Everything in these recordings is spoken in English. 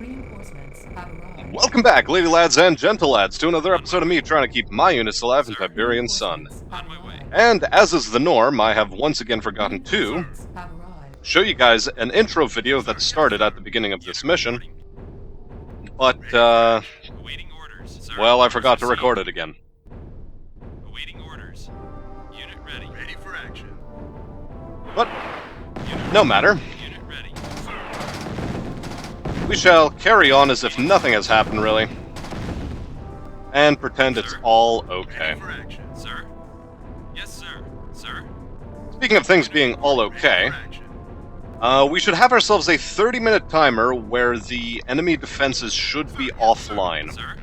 Reinforcements have arrived. Welcome back, ladylads and gentlelads, to another episode of me trying to keep my units alive in Tiberian Sun. On my way. And as is the norm, I have once again forgotten to Have arrived. show you guys an intro video that started at the beginning of this mission, but, Awaiting orders, sir. well, I forgot to record it again. Awaiting orders. Unit ready. Ready for action. But, no matter. Unit ready. We shall carry on as if nothing has happened, really, and pretend it's all okay. Ready for action, sir. Yes, sir. Sir. Speaking of things being all okay, we should have ourselves a 30-minute timer where the enemy defenses should be offline. Sir.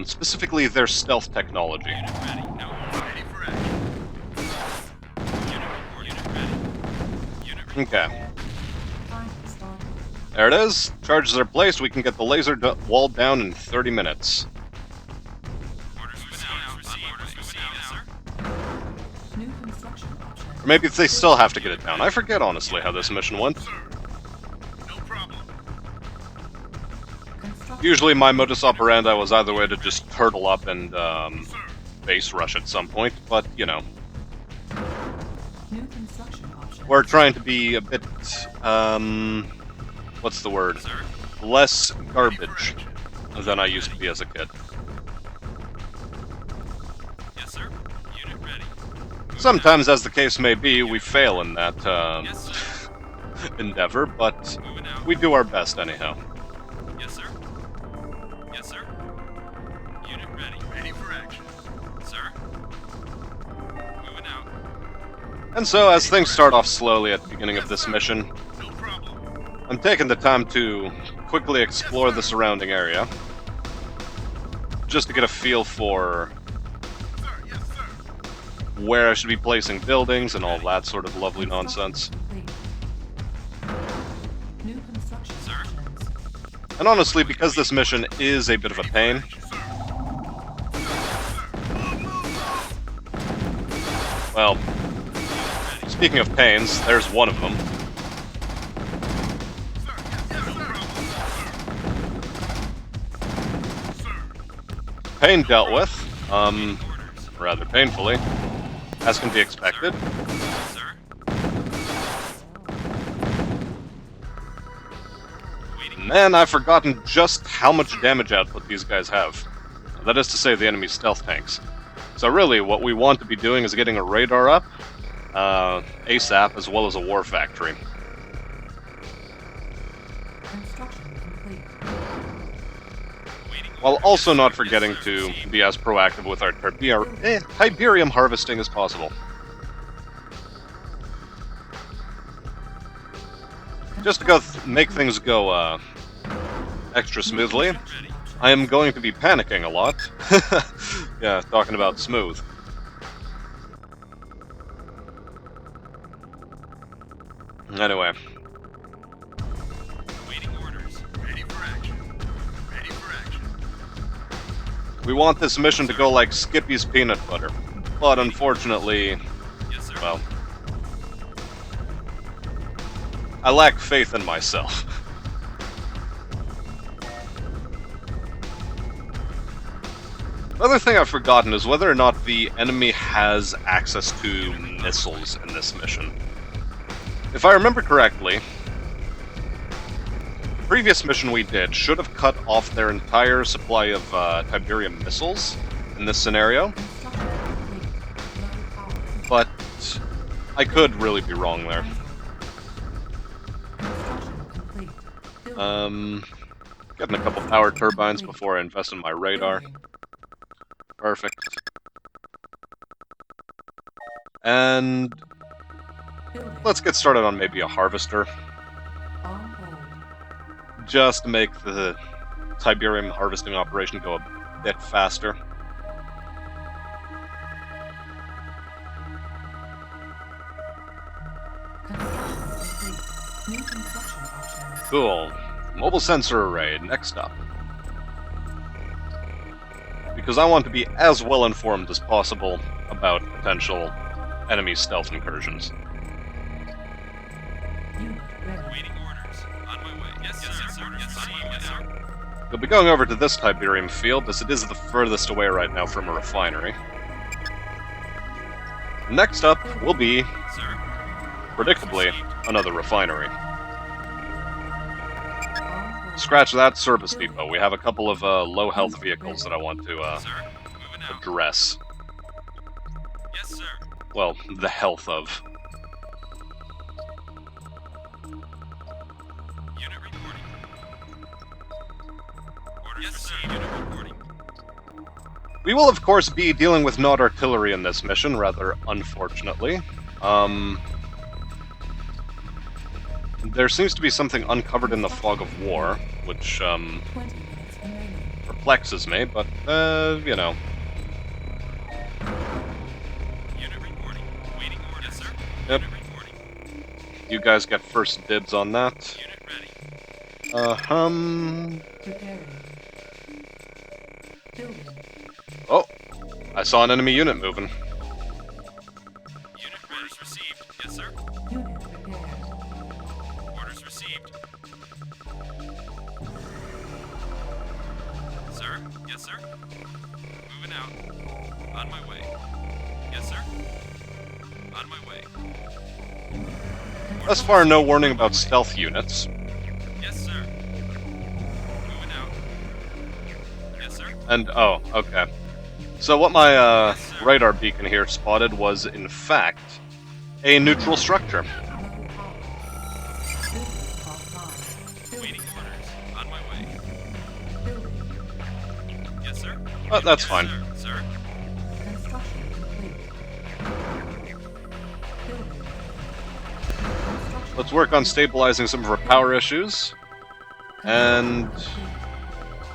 Specifically their stealth technology. Unit ready. No. Ready for action. Unit report. Unit ready. Unit ready. Okay. Time started. There it is. Charges are placed. We can get the laser wall down in 30 minutes. Orders moving out. Orders moving out, sir. New construction options. Or maybe if they still have to get it down. I forget, honestly, how this mission went. Sir. No problem. Construction. Usually my modus operandi was either way to just turtle up and, base rush at some point, but, you know. New construction options. We're trying to be a bit, what's the word? Sir. Less garbage than I used to be as a kid. Yes, sir. Unit ready. Sometimes, as the case may be, we fail in that, Yes, sir. endeavor, but Moving out. we do our best anyhow. Yes, sir. Yes, sir. Unit ready. Ready for action. Sir. Moving out. And so, as things start off slowly at the beginning of this mission, No problem. I'm taking the time to quickly explore the surrounding area, just to get a feel for Sir, yes, sir. where I should be placing buildings and all that sort of lovely nonsense. Complete. New construction Sir. options. And honestly, because this mission is a bit of a pain, well, speaking of pains, there's one of them. Pain dealt with, rather painfully, as can be expected. Sir. Waiting. And then I've forgotten just how much damage output these guys have. That is to say, the enemy's stealth tanks. So really, what we want to be doing is getting a radar up, ASAP, as well as a war factory. Construction complete. Waiting. While also not forgetting to be as proactive with our Tiberium harvesting as possible. Just to go make things go extra smoothly, Ready. I am going to be panicking a lot. Yeah, talking about smooth. Anyway, Waiting orders. Ready for action. Ready for action. we want this mission to go like Skippy's peanut butter. But unfortunately, Yes, sir. well, I lack faith in myself. Another thing I've forgotten is whether or not the enemy has access to missiles in this mission. If I remember correctly, the previous mission we did should have cut off their entire supply of Tiberium missiles in this scenario, Construction complete. Low power. but I could really be wrong there. Construction complete. Building. Getting a couple power turbines before I invest in my radar. Building. Perfect. And Building. let's get started on maybe a harvester, On hold. just to make the Tiberium harvesting operation go a bit faster. Construction complete. New construction options. Cool. Mobile sensor array, next up. Because I want to be as well informed as possible about potential enemy stealth incursions. Unit ready. Waiting orders. On my way. Yes, You'll be going over to this Tiberium field, as it is the furthest away right now from a refinery. Next up will be, predictably, another refinery. Scratch that, service depot. We have a couple of low-health vehicles that I want to address. Yes, sir. Well, the health of. Unit reporting. Orders received. Unit reporting. We will, of course, be dealing with not artillery in this mission, rather unfortunately. There seems to be something uncovered in the fog of war, which, 20 minutes remaining. perplexes me, but, you know. Unit reporting. Waiting order. Yes, sir. Yep. Unit reporting. You guys get first dibs on that. Unit ready. Preparing. Building. Oh, I saw an enemy unit moving. Unit orders received. Yes, sir. Unit prepared. Orders received. Sir? Yes, sir. Moving out. On my way. Yes, sir. On my way. Thus far, no warning about stealth units. Yes, sir. Moving out. Yes, sir. And, oh, okay. So what my radar beacon here spotted was, in fact, a neutral structure. Low power. Building offline. Waiting orders. On my way. Building. Yes, sir. But that's Yes, fine. Sir. Sir. Construction complete. Building. Construction Let's work on stabilizing some of our power issues. And...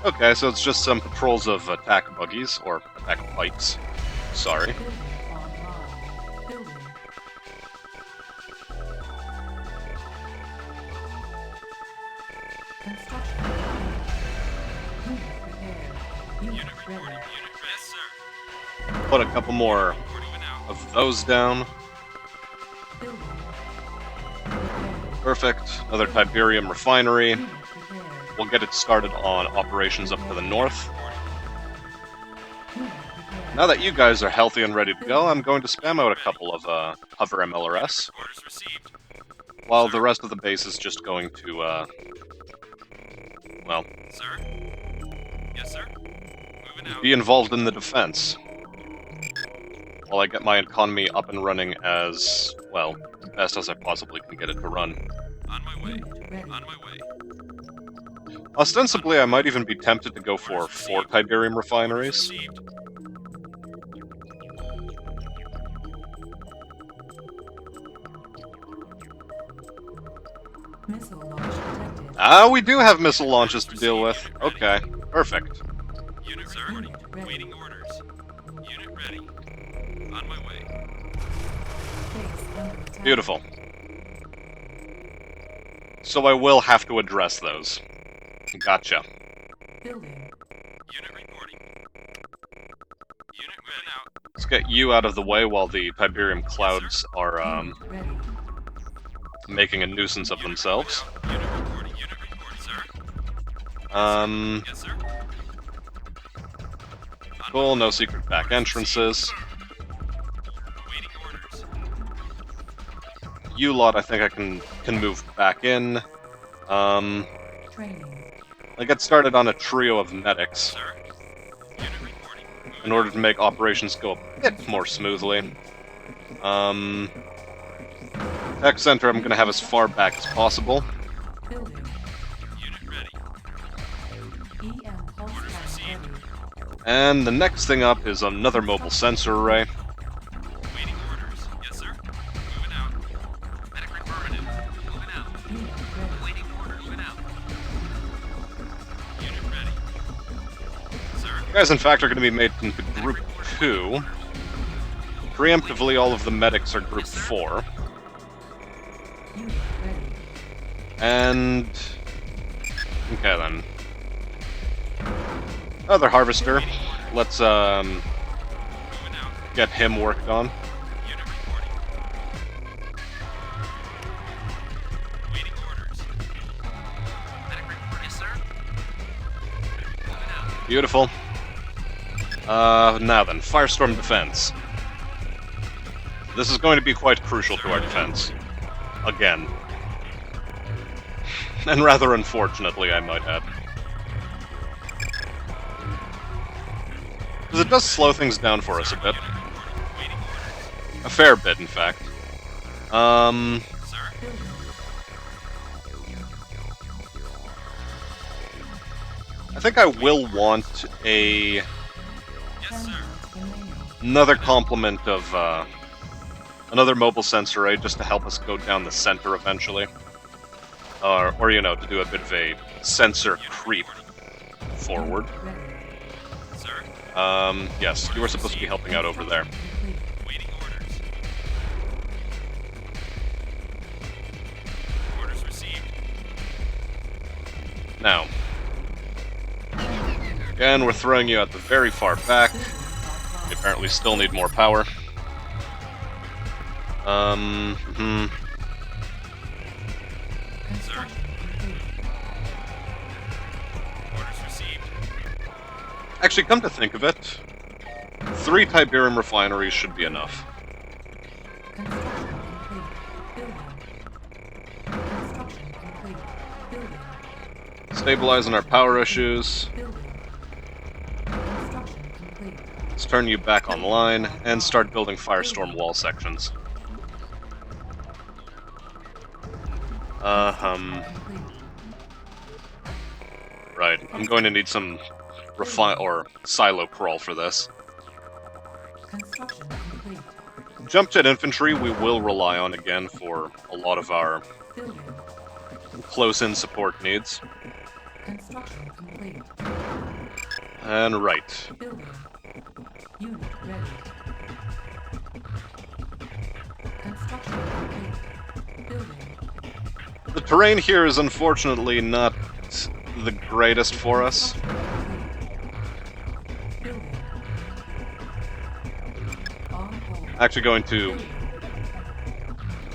okay, so it's just some patrols of attack buggies, or attack bikes. Sorry. Building online. Building. Construction complete. Unit prepared. Unit Unit reporting. ready. Unit yes, sir. Put a couple more Moving out. of those down. Building. Prepared. Perfect. Another Tiberium refinery. Unit prepared. We'll get it started on operations up to the north. Unit prepared. Now that you guys are healthy and ready to go, I'm going to spam out a couple of hover MLRS, Orders received. while the rest of the base is just going to, well, Sir? Yes, sir. Moving out. be involved in the defense. While I get my economy up and running as, well, best as I possibly can get it to run. On my way. Unit ready. On my way. Ostensibly, I might even be tempted to go for 4 Tiberium refineries. Received. Missile launch detected. Ah, we do have missile launches to deal with. Okay, perfect. Unit sir. Unit ready. Waiting orders. Unit ready. On my way. Base under attack. Beautiful. So I will have to address those. Gotcha. Building. Unit reporting. Unit moving out. Let's get you out of the way while the Tiberium clouds are, Unit ready. making a nuisance of themselves. Unit reporting. Unit report, sir. Yes, sir. Cool, no secret back entrances. Waiting orders. You lot, I think I can move back in. Training. I get started on a trio of medics Sir. Unit reporting. in order to make operations go a bit more smoothly. Tech center I'm gonna have as far back as possible. Building. Unit ready. EM pulse tank ready. And the next thing up is another mobile sensor array. Waiting orders. Yes, sir. Moving out. Medic affirmative. Moving out. Unit ready. Waiting orders. Moving out. Unit ready. Sir. You guys, in fact, are going to be made into Group 2. Preemptively, all of the medics are Group 4. Unit ready. And... okay, then. Another Harvester. Let's, Moving out. get him worked on. Unit reporting. Waiting orders. Medic Beautiful. Now then, Firestorm defense. This is going to be quite crucial to our defense. Again. And rather unfortunately, I might add. Because it does slow things down for us a bit. A fair bit, in fact. Sir? I think I will want a... Yes, sir. another complement of, another mobile sensor array just to help us go down the center eventually. Or, you know, to do a bit of a sensor creep forward. Ready. Sir? Yes, you were supposed to be helping out over there. Complete. Waiting orders. Orders received. Now. Again, we're throwing you at the very far back. We apparently still need more power. Sir? Orders received. Actually, come to think of it, 3 Tiberian refineries should be enough. Construction complete. Building. Construction complete. Building. Stabilizing our power issues. Building. Construction complete. Let's turn you back online and start building Firestorm wall sections. Complete. Right. I'm going to need some silo crawl for this. Construction complete. Jump jet infantry we will rely on again for a lot of our Building. close-in support needs. Construction complete. And right. Building. Unit ready. Construction complete. Building. The terrain here is unfortunately not the greatest for us. Building. On hold. Actually going to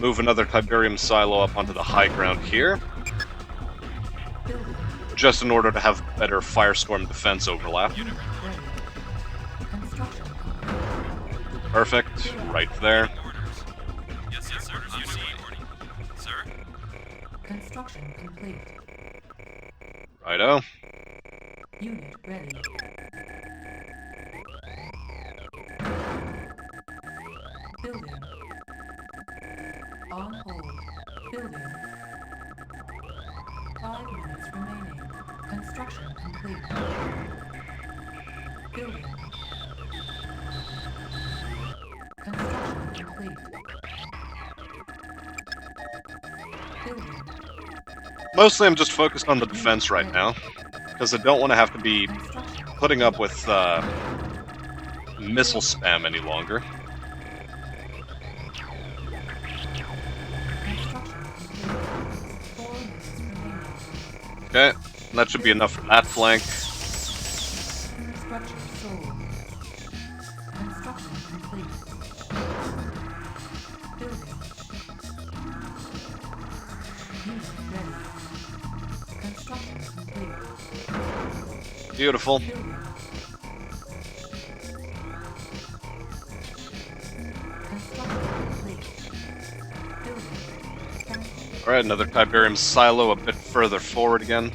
move another Tiberium silo up onto the high ground here, Building. just in order to have better Firestorm defense overlap. Ready. Construction complete. Perfect. Right there. Orders. Yes, yes, orders received. Sir? Construction complete. Righto. Unit ready. Building. On hold. Building. 5 minutes remaining. Construction complete. Building. Construction complete. Building. Mostly I'm just focused on the defense right now, because I don't want to have to be Construction. putting up with missile spam any longer. Construction complete. 4 minutes remaining. Okay, that should be enough for that flank. Structure sold. Construction complete. Building. Unit ready. Construction complete. Beautiful. Building. Construction complete. Building. Cancel. Alright, another Tiberium silo a bit further forward again.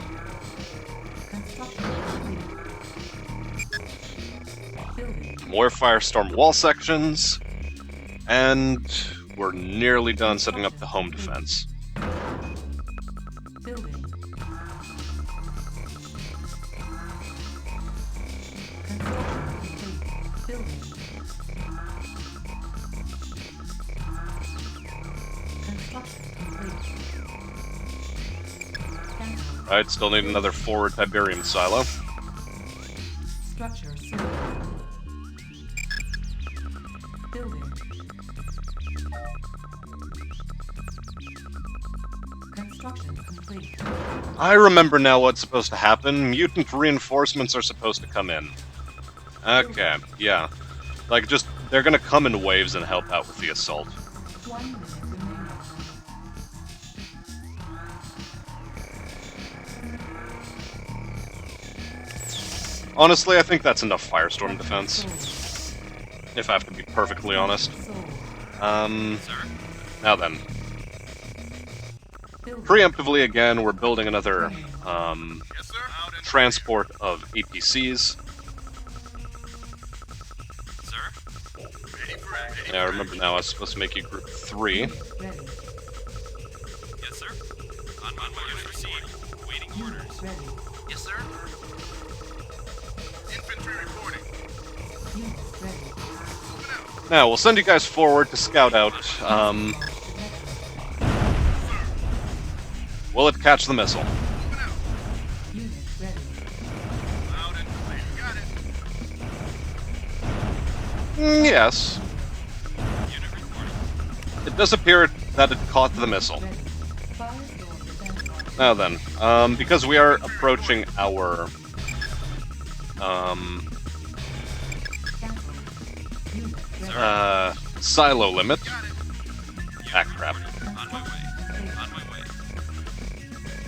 Construction complete. Building. More Firestorm wall sections. And we're nearly done setting up the home defense. Building. Construction complete. Building. Construction complete. Cancel. Alright, still need another forward Tiberium silo. Structure sold. Building. Construction complete. I remember now what's supposed to happen. Mutant reinforcements are supposed to come in. Okay, yeah. Like, just, they're gonna come in waves and help out with the assault. 1 minute remaining. Honestly, I think that's enough firestorm defense, Sold. if I have to be perfectly honest. Sold. Sir? Now then. Building. Preemptively again, we're building another, Yes, sir. Out and transport of APCs. Sir? Ready for action. Yeah, I remember now I was supposed to make you group 3. Ready. Yes, sir. On my way. Received. Waiting orders. Ready. Yes, sir. Infantry reporting. Unit ready. Now, we'll send you guys forward to scout out, will it catch the missile? Unit ready. Loud and clear. Got it. Yes. Unit reporting. It does appear that it caught the missile. Ready. Firestorm defense launch. Now then, because we are approaching our, Cancelled. Unit ready. silo limit. Ah, crap. On my way. On my way.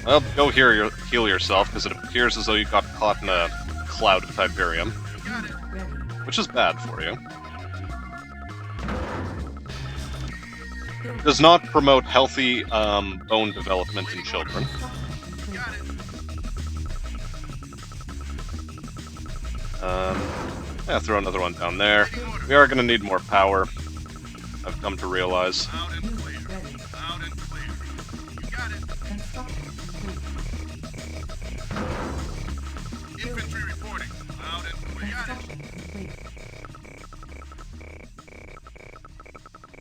Well, go heal yourself, because it appears as though you got caught in a cloud of Tiberium, Unit ready. which is bad for you. Building. Does not promote healthy, bone development in children. Yeah, throw another one down there. We are going to need more power, I've come to realize. Loud and Unit clear. ready. Loud and clear. You got it. Construction complete. Infantry reporting. Loud and clear. Got it. Construction complete.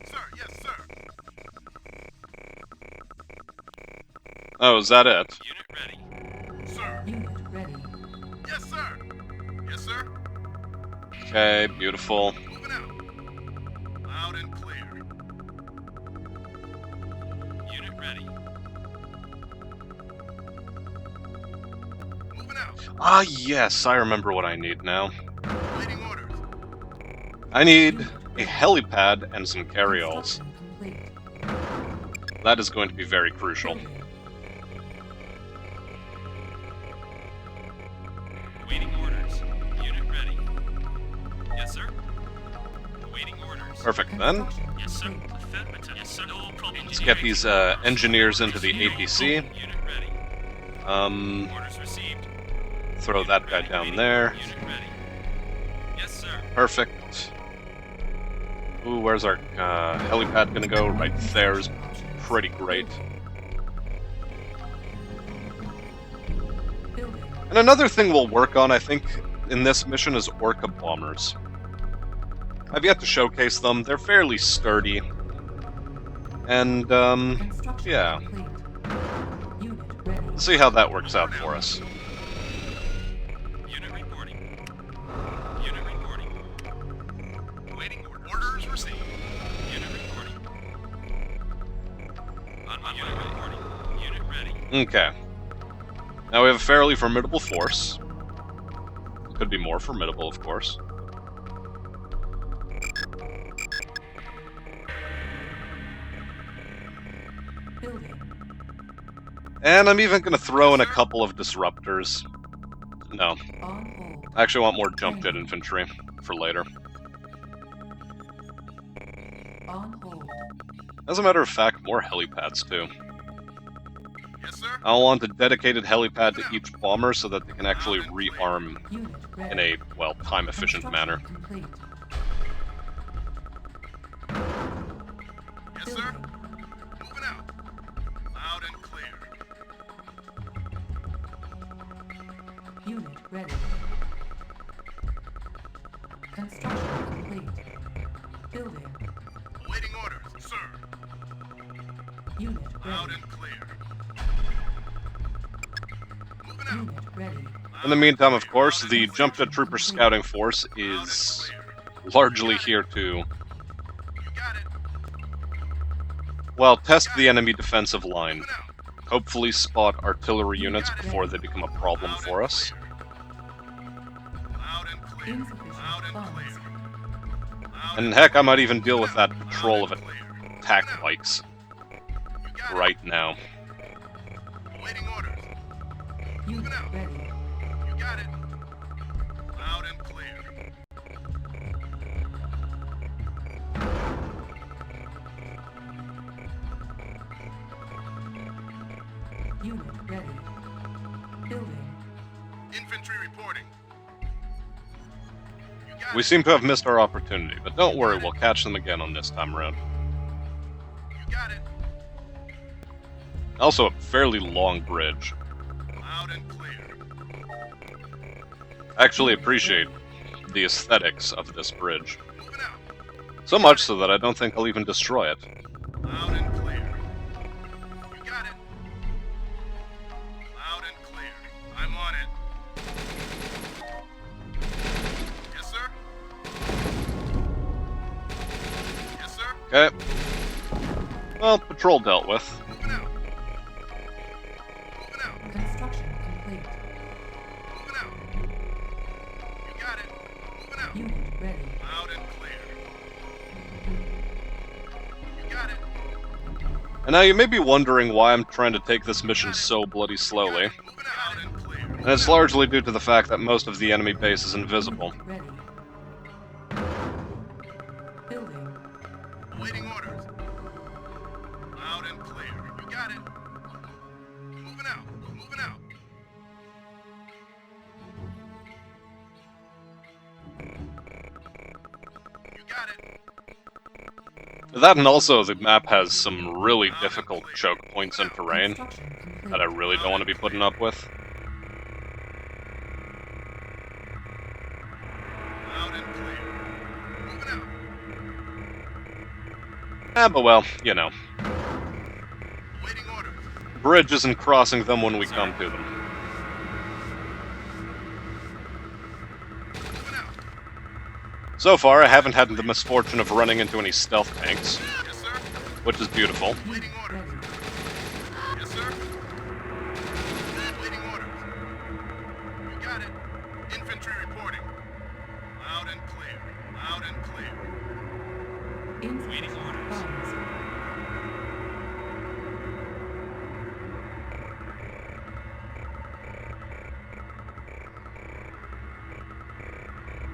Sir, yes, sir. Oh, is that it? Unit ready. Sir. Unit ready. Yes, sir. Yes, sir. Okay, beautiful. Moving out. Loud and clear. Unit ready. Moving out. Ah, yes, I remember what I need now. Waiting orders. I need a helipad and some carryalls. Construction complete. That is going to be very crucial. Building. Waiting orders. Unit ready. Yes, sir. Waiting orders. Perfect, then. Construction Yes, sir. complete. Affirmative. Yes, sir. No problem. Let's get these engineers into the APC. Unit ready. Orders received. Throw that guy down there. Unit ready. Yes, sir. Perfect. Ooh, where's our helipad gonna go? Right there is pretty great. Building. And another thing we'll work on, I think, in this mission is Orca bombers. I've yet to showcase them. They're fairly sturdy. And, Construction yeah. complete. Unit ready. Let's see how that works out for us. Unit reporting. Unit reporting. Waiting orders. Orders received. Unit reporting. On my unit reporting. Unit ready. Okay. Now we have a fairly formidable force. Could be more formidable, of course. Building. And I'm even gonna throw in a couple of disruptors. No, On hold. I actually want more jump jet infantry for later. On hold. As a matter of fact, more helipads too. Yes, sir. I want a dedicated helipad to each bomber so that they can actually rearm Unit ready. in a, well, time-efficient manner. Construction complete. Yes, sir. Building. Moving out. Loud and clear. Unit ready. Construction complete. Building. Awaiting orders, sir. Unit Loud ready. and clear. Moving out. Unit ready. In the meantime, of course, the Jump Jet Trooper Scouting Force is largely here to, You got it. well, test the enemy defensive line. Moving out. Hopefully spot artillery units before they become a problem Loud for and us. clear. Loud and clear. Insufficient Loud and funds. clear. Loud And heck, I might even deal with that Loud patrol of and clear. attack Moving out. bikes You got it. right now. Awaiting orders. Unit out. ready. You got it. Loud and clear. Unit ready. Building. Infantry reporting. You got We it. seem to have missed our opportunity, but don't worry, we'll catch them again on this time around. You got it. Also, a fairly long bridge. Loud and clear. I actually appreciate the aesthetics of this bridge. Moving out. So much so that I don't think I'll even destroy it. Loud and clear. You got it. Loud and clear. I'm on it. Yes, sir. Yes, sir. Okay. Well, patrol dealt with. Moving out. Moving out. Construction complete. Moving out. You got it. Moving out. Unit ready. Loud and clear. You got it. And now you may be wondering why I'm trying to take this mission so bloody slowly. Moving out. Loud and clear. And it's largely due to the fact that most of the enemy base is invisible. Ready. Building. Awaiting orders. Loud and clear. You got it. Moving out. Moving out. You got it. That and also the map has some really difficult choke points and terrain Construction complete. that I really don't want to be putting up with. Loud and clear. Moving out. But well, you know. Awaiting orders. Bridge isn't crossing them when we come to them. Moving out. So far, I haven't had the misfortune of running into any stealth tanks, Yes, sir. which is beautiful. Awaiting orders. Ready. Yes, sir. Awaiting orders. You got it. Infantry reporting. Loud and clear. Loud and clear. Insufficient funds.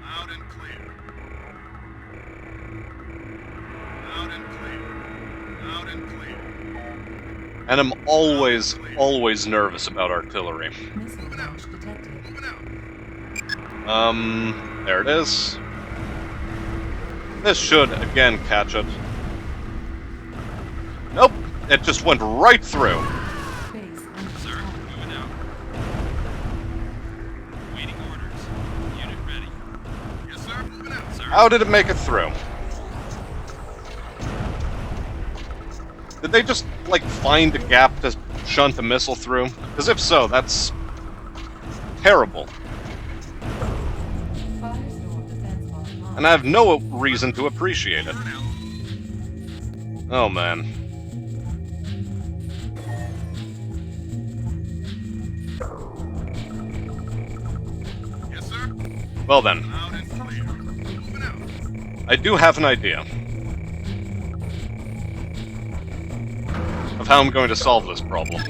Loud and clear. Loud and clear. Loud and clear. And I'm always nervous about artillery. Missile launch detected. Moving out. There it is. This should, again, catch it. Nope, it just went right through. Base under Sir, attack. moving out. Waiting orders. Unit ready. Yes, sir. Moving out, sir. How did it make it through? Did they just, like, find a gap to shunt a missile through? Because if so, that's terrible. Firestorm defense online. And I have no reason to appreciate it. Moving out. Oh, man. Yes, sir. Well then, Loud and clear. Moving out. I do have an idea of how I'm going to solve this problem.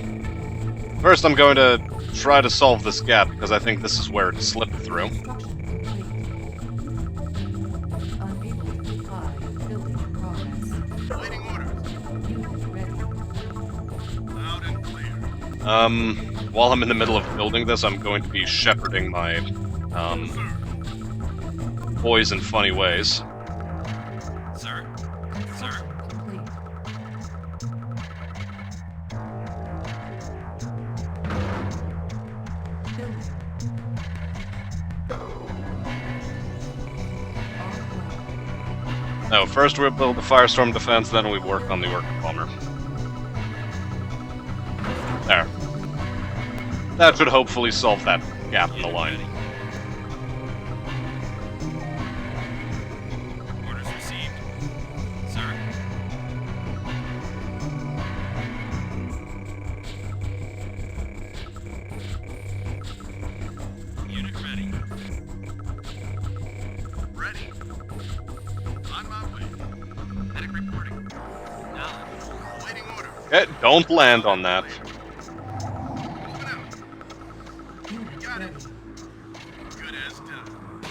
First, I'm going to try to solve this gap, because I think this is where it slipped through. Construction complete. Unable to comply. Building in progress. Awaiting orders. Unit ready. Loud and clear. While I'm in the middle of building this, I'm going to be shepherding my, Sir. boys in funny ways. Sir. Construction complete. Building. All No, first we build the firestorm defense, then we work on the orca bomber. There. That should hopefully solve that gap in the line. Orders received. Sir. Unit ready. Ready. On my way. Medic reporting. Now. Awaiting order. Okay, don't land on that. Moving out. unit Got it. ready. Good as done.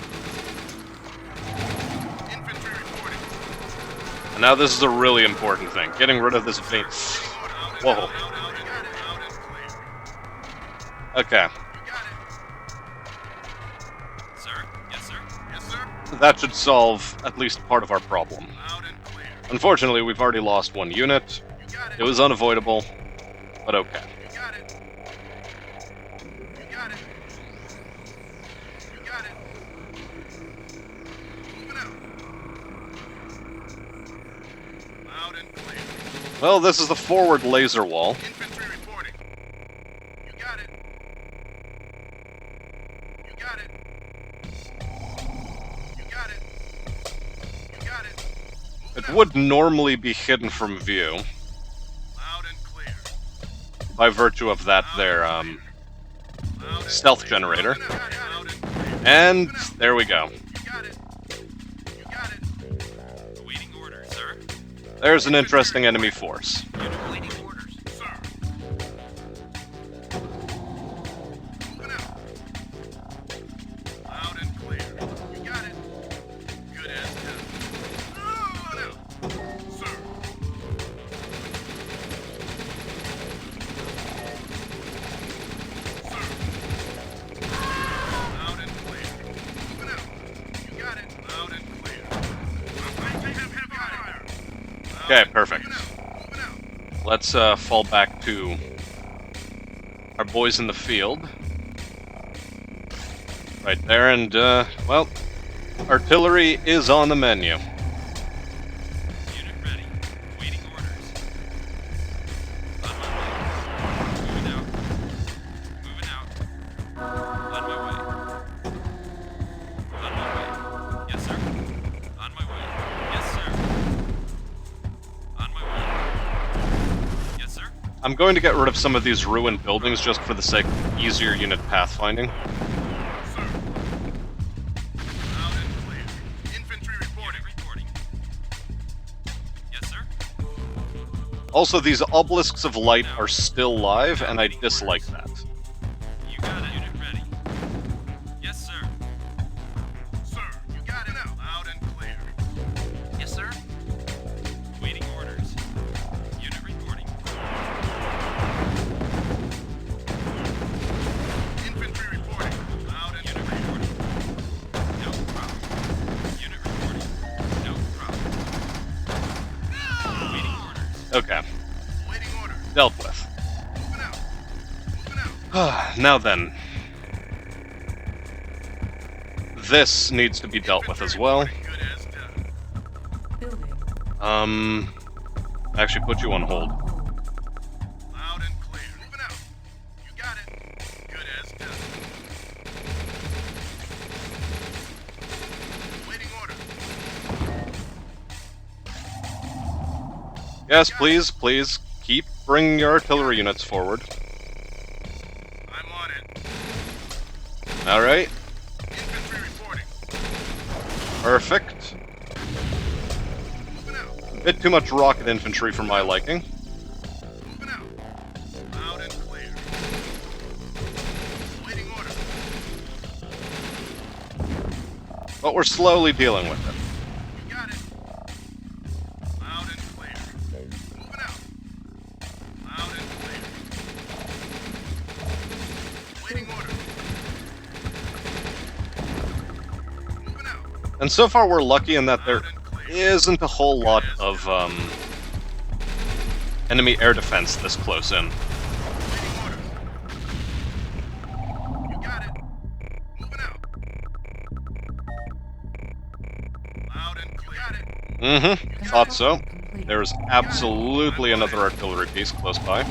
Infantry reporting. And now this is a really important thing. Getting rid of this vein. Whoa. Out and clear. Okay. You got it. Sir? Yes, sir? Yes, sir? That should solve at least part of our problem. Out and clear. Unfortunately, we've already lost one unit. You got it. It was unavoidable, but okay. You got it. You got it. You got it. Moving out. Loud and clear. Well, this is the forward laser wall. Infantry reporting. You got it. You got it. You got it. You got it. It would normally be hidden from view Loud and clear. by virtue of that there Loud and stealth clear. generator. Loud and clear. And there we go. You got it. You got it. Awaiting orders, sir. There's an interesting enemy force. Unit awaiting orders, sir. Moving out. Loud and clear. You got it. Good as done. Moving out, sir. Sir. Loud and clear. Moving out. You got it. Loud and clear. Heavy fire. Okay, perfect. Moving out. Let's fall back to our boys in the field. Right there, and, well, artillery is on the menu. Unit ready. Waiting orders. On my way. Moving out. Moving out. On my way. On my way. Yes, sir. On my way. Yes, sir. On my way. Yes, sir. I'm going to get rid of some of these ruined buildings just for the sake of easier unit pathfinding. Sir. Loud and clear. Infantry reporting. Reporting. Yes, sir. Also, these obelisks of light are still live, and I dislike that. You got it. Unit ready. Yes, sir. Sir, you got it now. Loud and clear. Yes, sir. Waiting orders. Unit reporting. Infantry reporting. Loud and unit reporting. No problem. Unit reporting. No problem. Waiting orders. Okay, Waiting orders. dealt with. Moving out. Moving out. Now then. This needs to be dealt with as well. Good as done. Building. Actually put you on hold. Hold. Loud and clear. Moving out. You got it. Good as done. Waiting order. Yes, please, please, keep bringing your artillery units forward. I'm on it. Alright, Infantry reporting. perfect. Moving out. Bit too much rocket infantry for my liking. Moving out. Loud and clear. Waiting order. But we're slowly dealing with it. You got it. Loud and clear. Moving out. Loud and clear. Waiting order. Moving out. And so far we're lucky in that there Loud and clear. isn't a whole lot of, enemy air defense this close in. Waiting order. You got it. Moving out. Loud and clear. Got it. Mm-hmm, thought so. Complete. There's absolutely another artillery piece close by. Sir.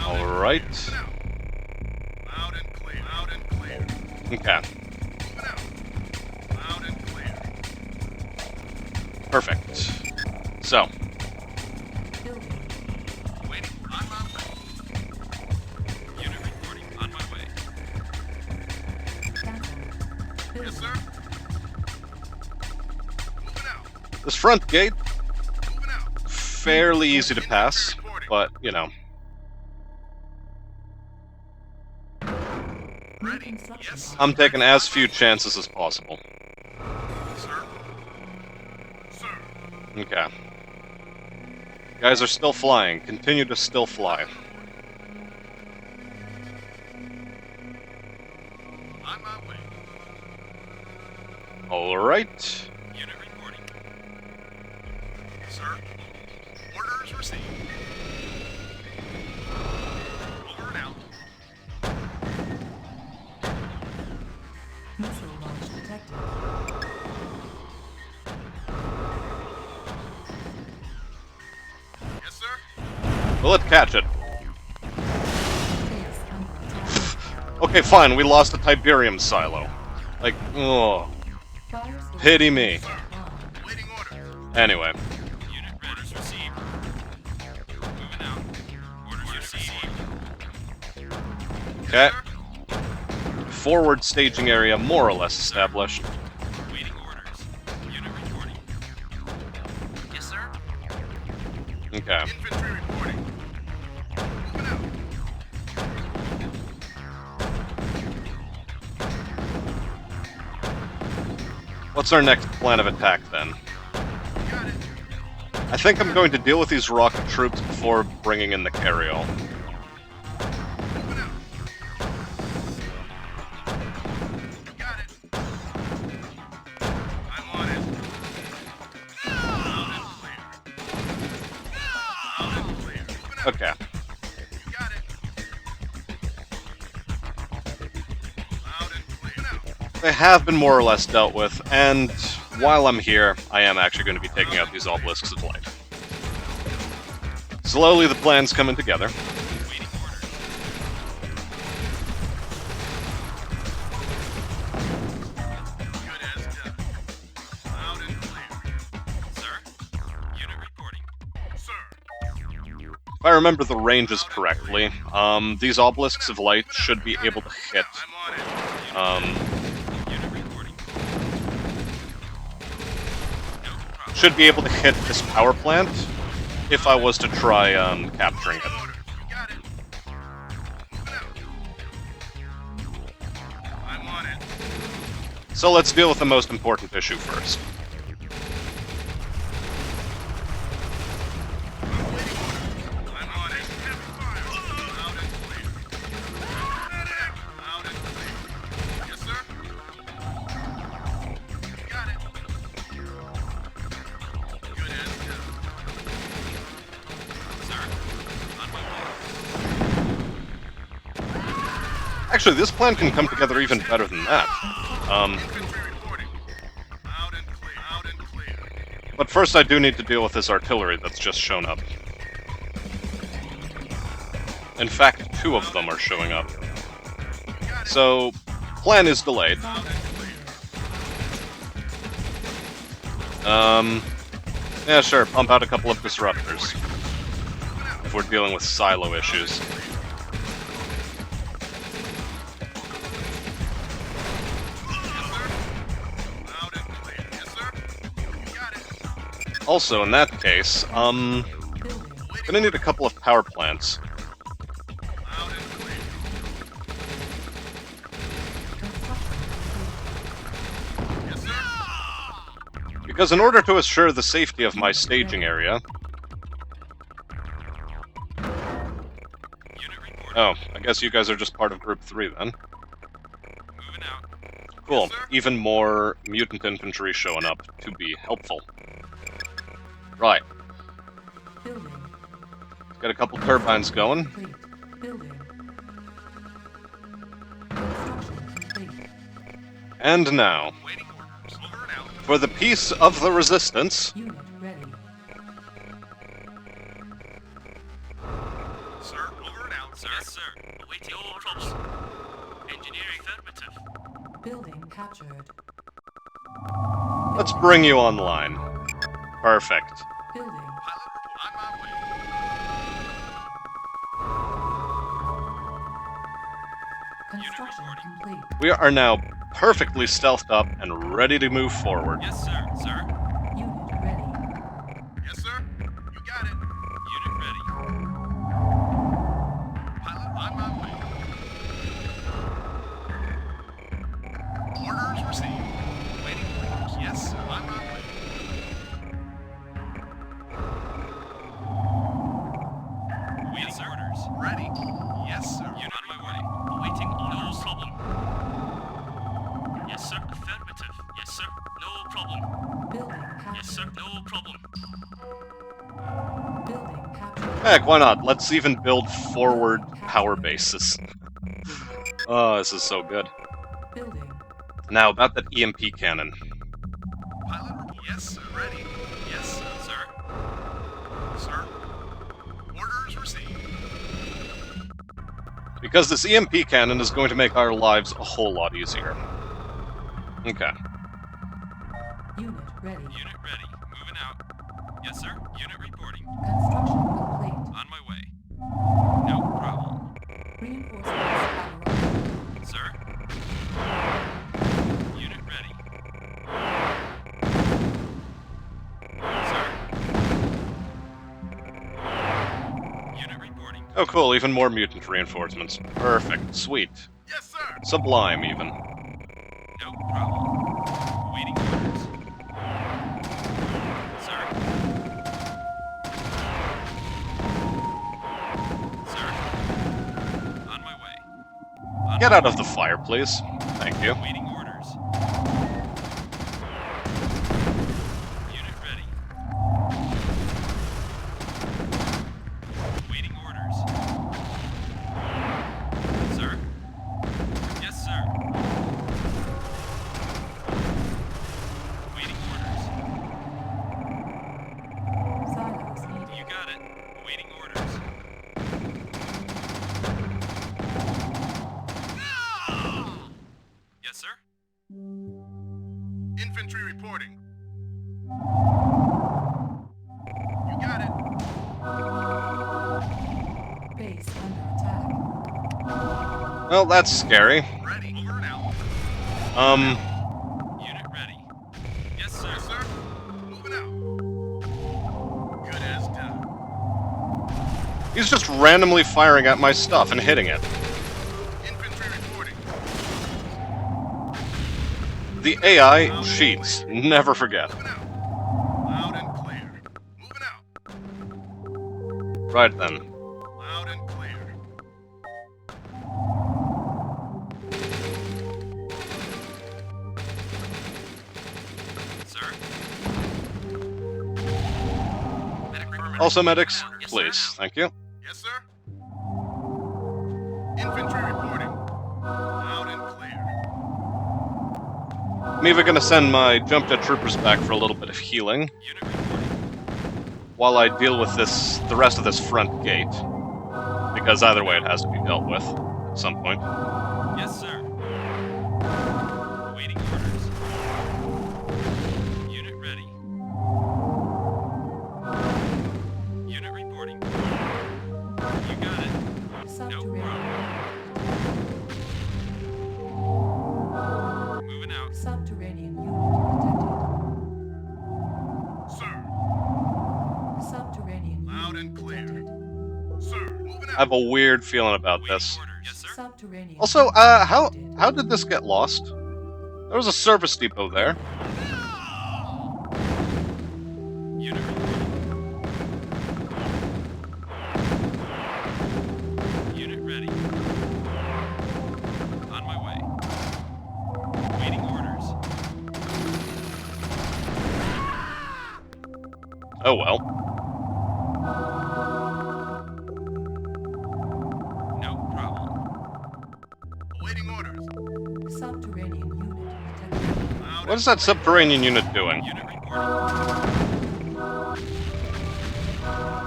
Alright. Moving out. Loud and clear. Loud and clear. Okay, Moving out. Loud and clear. perfect. So, Building. Waiting. On my way. Unit reporting. On my way. Cancelled. Yes, Building. sir. Moving out. this front gate, Moving out. fairly easy to pass, but, you know. New construction. Yes. I'm taking as few chances as possible. Sir. Sir. Okay. Guys are still flying. Continue to still fly. On my way. Alright. Unit reporting. Sir. Orders received. Over and out. Missile launch detected. Yes, sir. Will it catch it? Base under attack. Okay, fine. We lost the Tiberium silo. Like, oh. Fire station Pity me. offline. Waiting orders. Anyway. Unit orders received. Moving out. Orders received. Okay. Forward staging area more or less established. Waiting orders. Unit reporting. Yes, sir. Okay. Infantry reporting. Moving out. What's our next plan of attack then? Got it. I think I'm going to deal with these rocket troops before bringing in the carryall. Moving out. Got it. I'm on it. Loud and clear. Loud and clear. Moving out. Okay. You got it. Loud and clear. Moving out. They have been more or less dealt with, and while I'm here, I am actually going to be taking out these obelisks of light. Slowly the plan's coming together. Waiting orders. Good as done. Loud and clear. Sir. Unit reporting. Sir. If I remember the ranges correctly, these obelisks of light should be able to hit, I'm on it. Unit reporting. No problem. should be able to hit this power plant if I was to try, capturing it. Orders. You got it. Moving out. I'm on it. So let's deal with the most important issue first. I'm waiting orders. I'm on it. Heavy fire. Loud and clear. Loud and clear. Yes, sir. Got it. Good as done. Sir, on my way. Actually, this plan can come together even better than that. Infantry reporting. Loud and clear. Loud and clear. But first I do need to deal with this artillery that's just shown up. In fact, 2 of them are showing up. Got it. So, plan is delayed. Loud and clear. Yeah, sure, pump out a couple of disruptors. If we're dealing with silo issues. Loud and clear. Yes, sir. Got it. Also, in that case, Building. gonna need a couple of power plants. Loud and clear. Construction complete. Yes, sir. Because in order to assure the safety of my staging area... Unit reporting. Oh, I guess you guys are just part of Group 3 then. Moving out. Cool. Yes, sir. Even more mutant infantry showing up to be helpful. Right. Building. Got a couple turbines going. Complete. Building. Construction complete. And now, Waiting orders. Over and out. for the peace of the resistance... Unit ready. Sir, over and out. Sir. Yes, sir. Awaiting all troops. Engineering affirmative. Building captured. Let's bring you online. Perfect. Building. Pilot report. On my way. Construction complete. We are now perfectly stealthed up and ready to move forward. Yes, sir. Sir. Unit ready. Yes, sir. You got it. Unit ready. Pilot on my way. ready. Yes, sir. Unit on my way. Awaiting order. No problem. Yes, sir. Affirmative. Yes, sir. No problem. Building captured. Yes, sir. No problem. Building captured. Heck, why not? Let's even build forward power bases. Oh, this is so good. Building. Now, about that EMP cannon. Pilot report. Yes, sir. Ready. Yes, sir. Sir. Sir. Orders received. Because this EMP cannon is going to make our lives a whole lot easier. Okay. Unit ready. Unit ready. Moving out. Yes, sir. Unit reporting. Construction complete. On my way. No problem. Reinforcements have arrived. Sir. Unit ready. Sir. Unit reporting. Oh cool, even more mutant reinforcements. Perfect. Sweet. Yes, sir. Sublime, even. No problem. Waiting orders. Sir. Sir. On my way. On Get my out of way. the fire, please. Thank you. Waiting orders. Unit ready. Waiting orders. Sir. Yes, sir. Waiting orders. Silos needed. You got it. Waiting orders. Yes, sir. Infantry reporting. You got it. Base under attack. Well, that's scary. Ready. Over and out. Unit ready. Yes, sir. Yes, sir. Moving out. Good as done. He's just randomly firing at my stuff and hitting it. Infantry reporting. The AI cheats. Never forget. Moving out. Loud and clear. Moving out. Right then. Loud and clear. Sir. Medic report. Also, medics, Yes, please. sir. Thank you. Yes, sir. Infantry reporting. Loud and clear. I'm even gonna send my jump jet troopers back for a little bit of healing Unit reporting. while I deal with the rest of this front gate. Because either way, it has to be dealt with at some point. Yes, sir. Waiting orders. Unit ready. Unit reporting. You got it. No Subterranean. problem. Moving out. Subterranean unit Sir. detected. Subterranean Loud unit and clear. detected. Sir. Moving I out. have a weird feeling about Waiting this. orders. Yes, sir. Subterranean. Also, unit how detected. did this get lost? There was a service depot there. Unit reporting. Unit ready. On my way. Waiting orders. Oh well. No problem. Awaiting orders. Subterranean unit detected. Loud What is that subterranean unit doing? Unit reporting.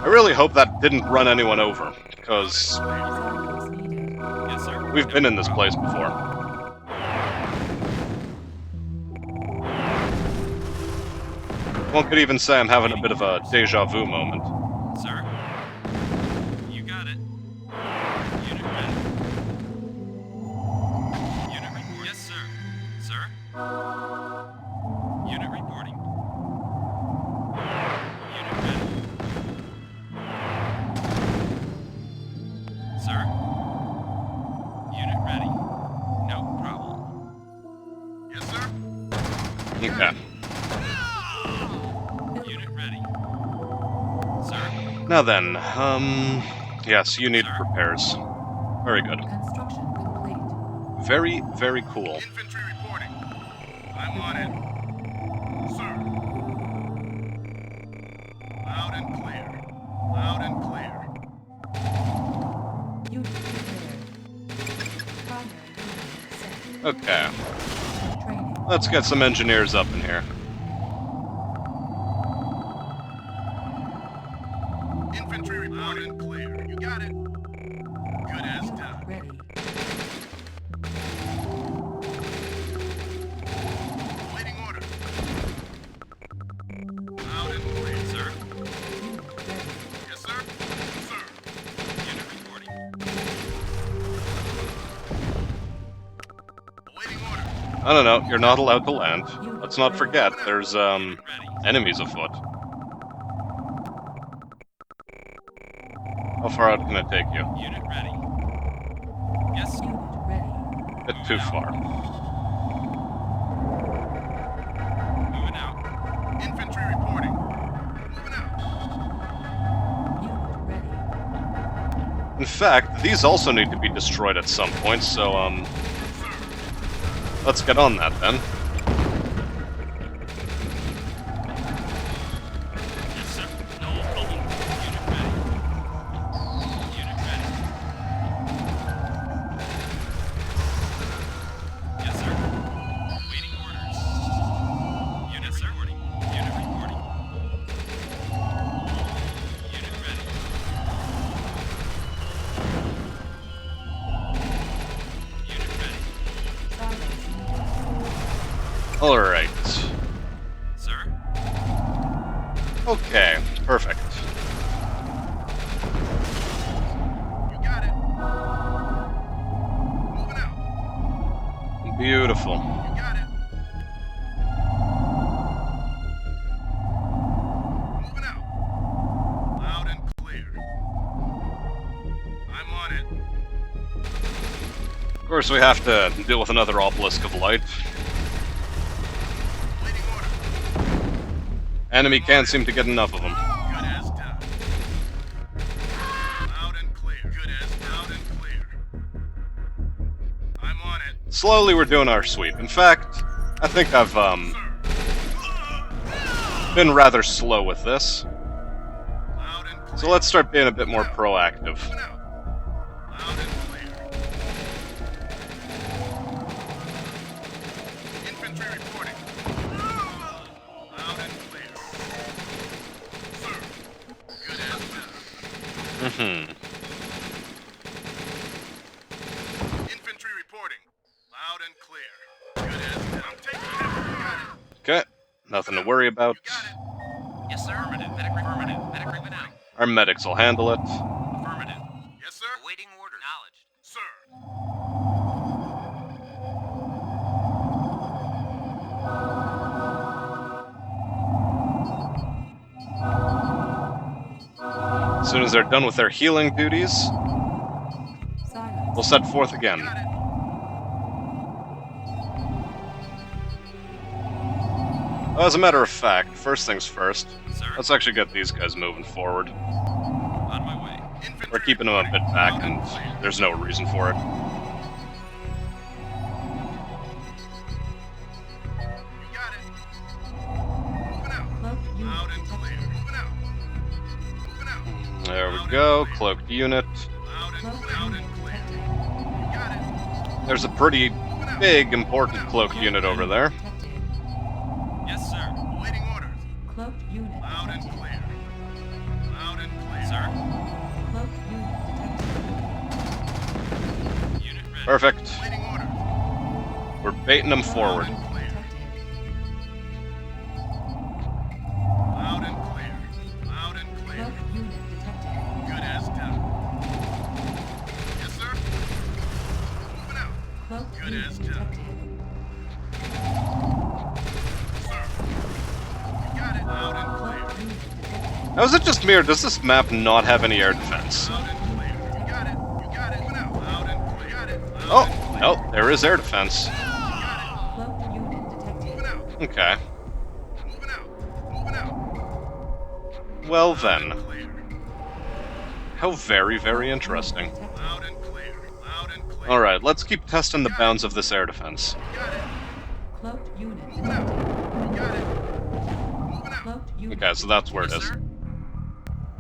I really hope that didn't run anyone over, because Silos needed. Yes, sir. we've No been in this problem. place before. One could even say I'm having a bit of a deja vu moment. Sir. You got it. Unit ready. Unit report. Yes, sir. Sir. Unit reporting. Unit ready. Sir. Unit ready. No problem. Yes, sir. Okay. Unit ready. Sir. Now then, Yes, you need Sir. repairs. Very good. Construction complete. Very, very cool. Infantry reporting. I'm on it. Sir. Loud and clear. Loud and clear. Unit prepared. Primary unit set. Okay, Training. let's get some engineers up in here. Infantry reporting. Loud and clear. You got it. Good as Unit done. ready. Waiting order. Loud and clear. Sir? Unit ready. Yes, sir. Sir. Unit reporting. Awaiting order. No, you're not allowed to land. Let's not forget, there's, Ready. enemies afoot. How far out can it take you? Unit ready. Yes, sir. Unit ready. A bit too far. Moving out. Infantry reporting. Moving out. Unit ready. In fact, these also need to be destroyed at some point, so, let's get on that then. Yes, sir. No problem. Unit ready. Unit ready. Yes, sir. Waiting orders. Unit reporting. Unit reporting. Unit ready. Unit ready. Silence needed. Alright. Sir? Okay, perfect. You got it. Moving out. Beautiful. You got it. Moving out. Loud and clear. I'm on it. Of course, we have to deal with another obelisk of light. Waiting order. Enemy can't seem to get enough of them. Good as done. Loud and clear. Good as loud and clear. I'm on it. Slowly, we're doing our sweep. In fact, I think I've, Sir. been rather slow with this. Loud and clear. So let's start being a bit more proactive. Moving out. Loud and clear. Infantry reporting. Loud and clear. Sir. Good as done. Infantry reporting. Loud and clear. Good as done. I'm taking it. You got it. Okay, nothing to worry about. You got it. Yes, sir. Affirmative. Affirmative. Medic moving out. Our medics will handle it. Affirmative. Yes, sir. Awaiting order. Knowledge. Sir. As soon as they're done with their healing duties, Silence. we'll set forth again. Got it. As a matter of fact, first things first, Sir. let's actually get these guys moving forward. On my way. Infantry We're keeping them a bit reporting. back, Loud and clear. there's no reason for it. You got it. Moving out. Cloaked unit Loud and detected. clear. Moving out. Moving out. There we go, cloaked unit. Loud and Cloaked clear. Loud unit and clear. detected. You got it. There's a pretty Moving out. big, important cloaked unit over there. Detected. Yes, sir. Awaiting orders. Cloaked unit Loud and detected. clear. Loud and clear. Sir. Cloaked unit detected. Unit ready. Perfect. Awaiting orders. We're baiting them forward. Loud and clear. Detected. Loud and clear. Loud and clear. Cloaked unit detected. Good as done. Yes, sir. Moving out. Cloaked Good unit as done. detected. Sir. You got it. Loud and clear. Cloaked unit detected. Now, is it just me, or does this map not have any air defense? Loud and clear. You got it. You got it. Moving out. Loud and clear. You got it. Loud Oh, and clear. no, there is air defense. Cloaked unit detected. Moving out. Okay. Moving out. Moving out. Well Loud then, and clear. How very, very interesting. Loud and clear. Loud and clear. Alright, let's keep testing the bounds of this air defense. Got it. Cloaked unit Moving out. detected. Got it. Moving out. Cloaked unit Okay, so that's where it Yes, is. sir.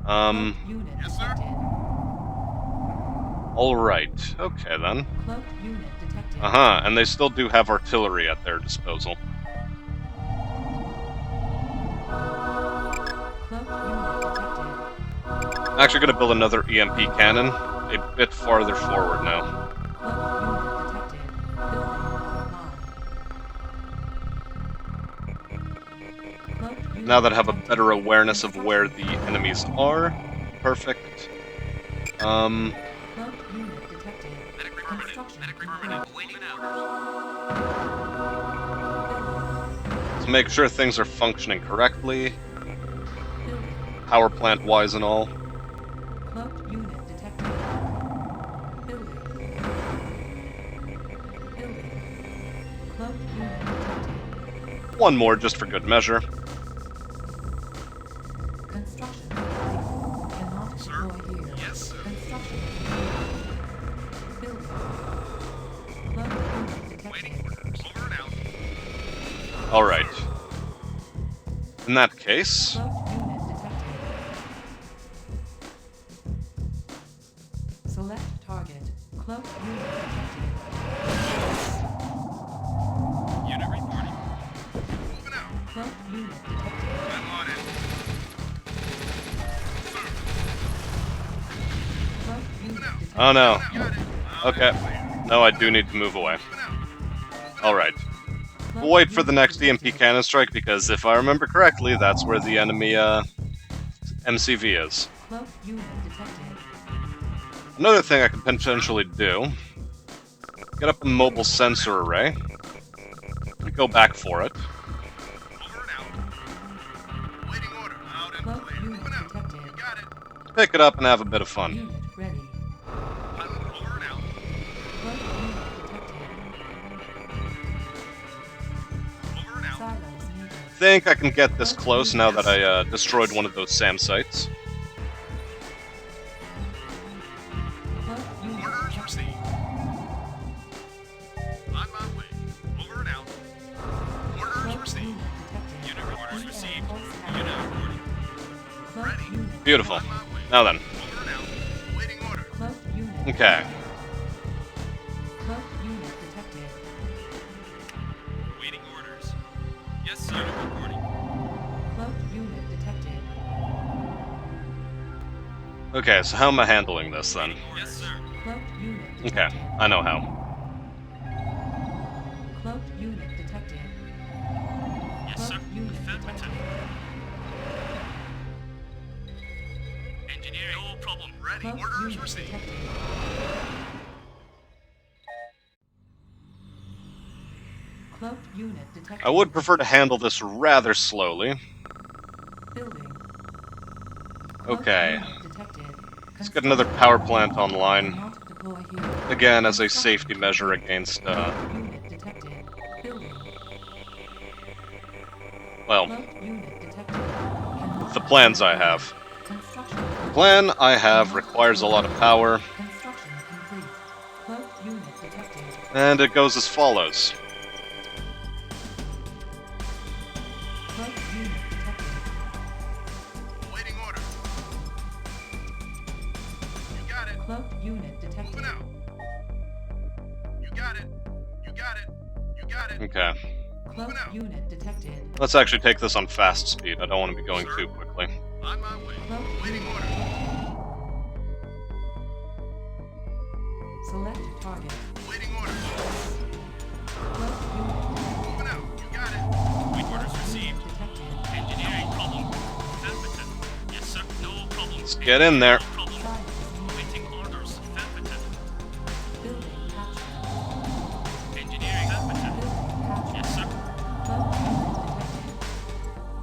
Cloaked unit Yes, sir. detected. Alright, okay then. Cloaked unit detected. Uh-huh, and they still do have artillery at their disposal. Cloaked unit detected. I'm actually gonna build another EMP cannon a bit farther forward now. Cloaked unit detected. Building online. Cloaked unit Now that I have a detected. better awareness of where the enemies are. Perfect. Cloaked unit detected. Medic permanent. Construction Medic complete. permanent. Awaiting orders. To make sure things are functioning correctly, Building. power plant wise and all. Cloaked unit detected. Building. Building. Cloaked unit detected. One more just for good measure. Construction complete. Cannot Sir? deploy here. Yes, sir. Construction complete. Building. Cloaked unit detected. Waiting orders. Over and out. Alright. In that case, Cloaked unit detected. Select target. Cloaked unit detected. Unit reporting. Moving out. Cloaked unit detected. I'm on it. Sir. Cloaked unit detected. oh no. Got it. Loud Okay. and clear. No, I do need to move away. Moving out. Moving Alright. Cloaked We'll wait for unit the next detected. EMP cannon strike because if I remember correctly, that's where the enemy MCV is. Cloaked unit detected. Another thing I could potentially do, get up a mobile sensor array, go back for it. Over and out. Waiting order. Loud and Cloaked clear. unit Moving out. detected. You got it. Pick it up and have a bit of fun. Unit ready. Pilot over and out. Cloaked unit detected. Over and out. Silos needed. Think I can get this close now that I destroyed one of those SAM sites. Cloaked unit Orders detected. received. On my way. Over and out. Orders Cloaked received. unit detected. Unit orders EM received. pulse Unit active. reporting. Cloaked Ready. unit. Beautiful. On my way. Now then. Over and out. Waiting order. Cloaked unit. Okay. Cloaked unit detected. Waiting orders. Yes, sir. Unit reporting. Cloaked unit detected. Okay, so how am I handling this then? Yes, sir. Cloaked unit Okay, detected. I know how. Cloaked unit detected. Yes, sir. Cloaked unit Affirmative. detected. Engineering. No problem. Ready. Cloaked Orders unit received. detected. Cloaked unit detected. I would prefer to handle this rather slowly. Building. Okay. Cloaked unit detected. Let's get another power plant online. Cannot deploy here. Again, as a safety measure against, Unit detected. Building. well, Cloaked unit detected. Cannot the plans I have. Construction. The plan I have requires a lot of power, Construction complete. Cloaked unit detected. and it goes as follows. Cloaked unit detected. Waiting order. You got it. Cloaked unit detected. Moving out. You got it. You got it. You got it. Okay. Cloaked unit detected. Let's actually take this on fast speed. I don't want to be going too quickly. On my way. Cloaked Waiting unit order. detected. Select target. Waiting order. Cloaked unit Moving out. You got it. Wait orders received. detected. Engineering problem. Affirmative. Yes, sir. No problem. Let's get in there. No problem. Silos needed. Waiting orders. Affirmative. Building captured. Engineering. Affirmative. Building captured. Yes, sir. Cloaked unit detected.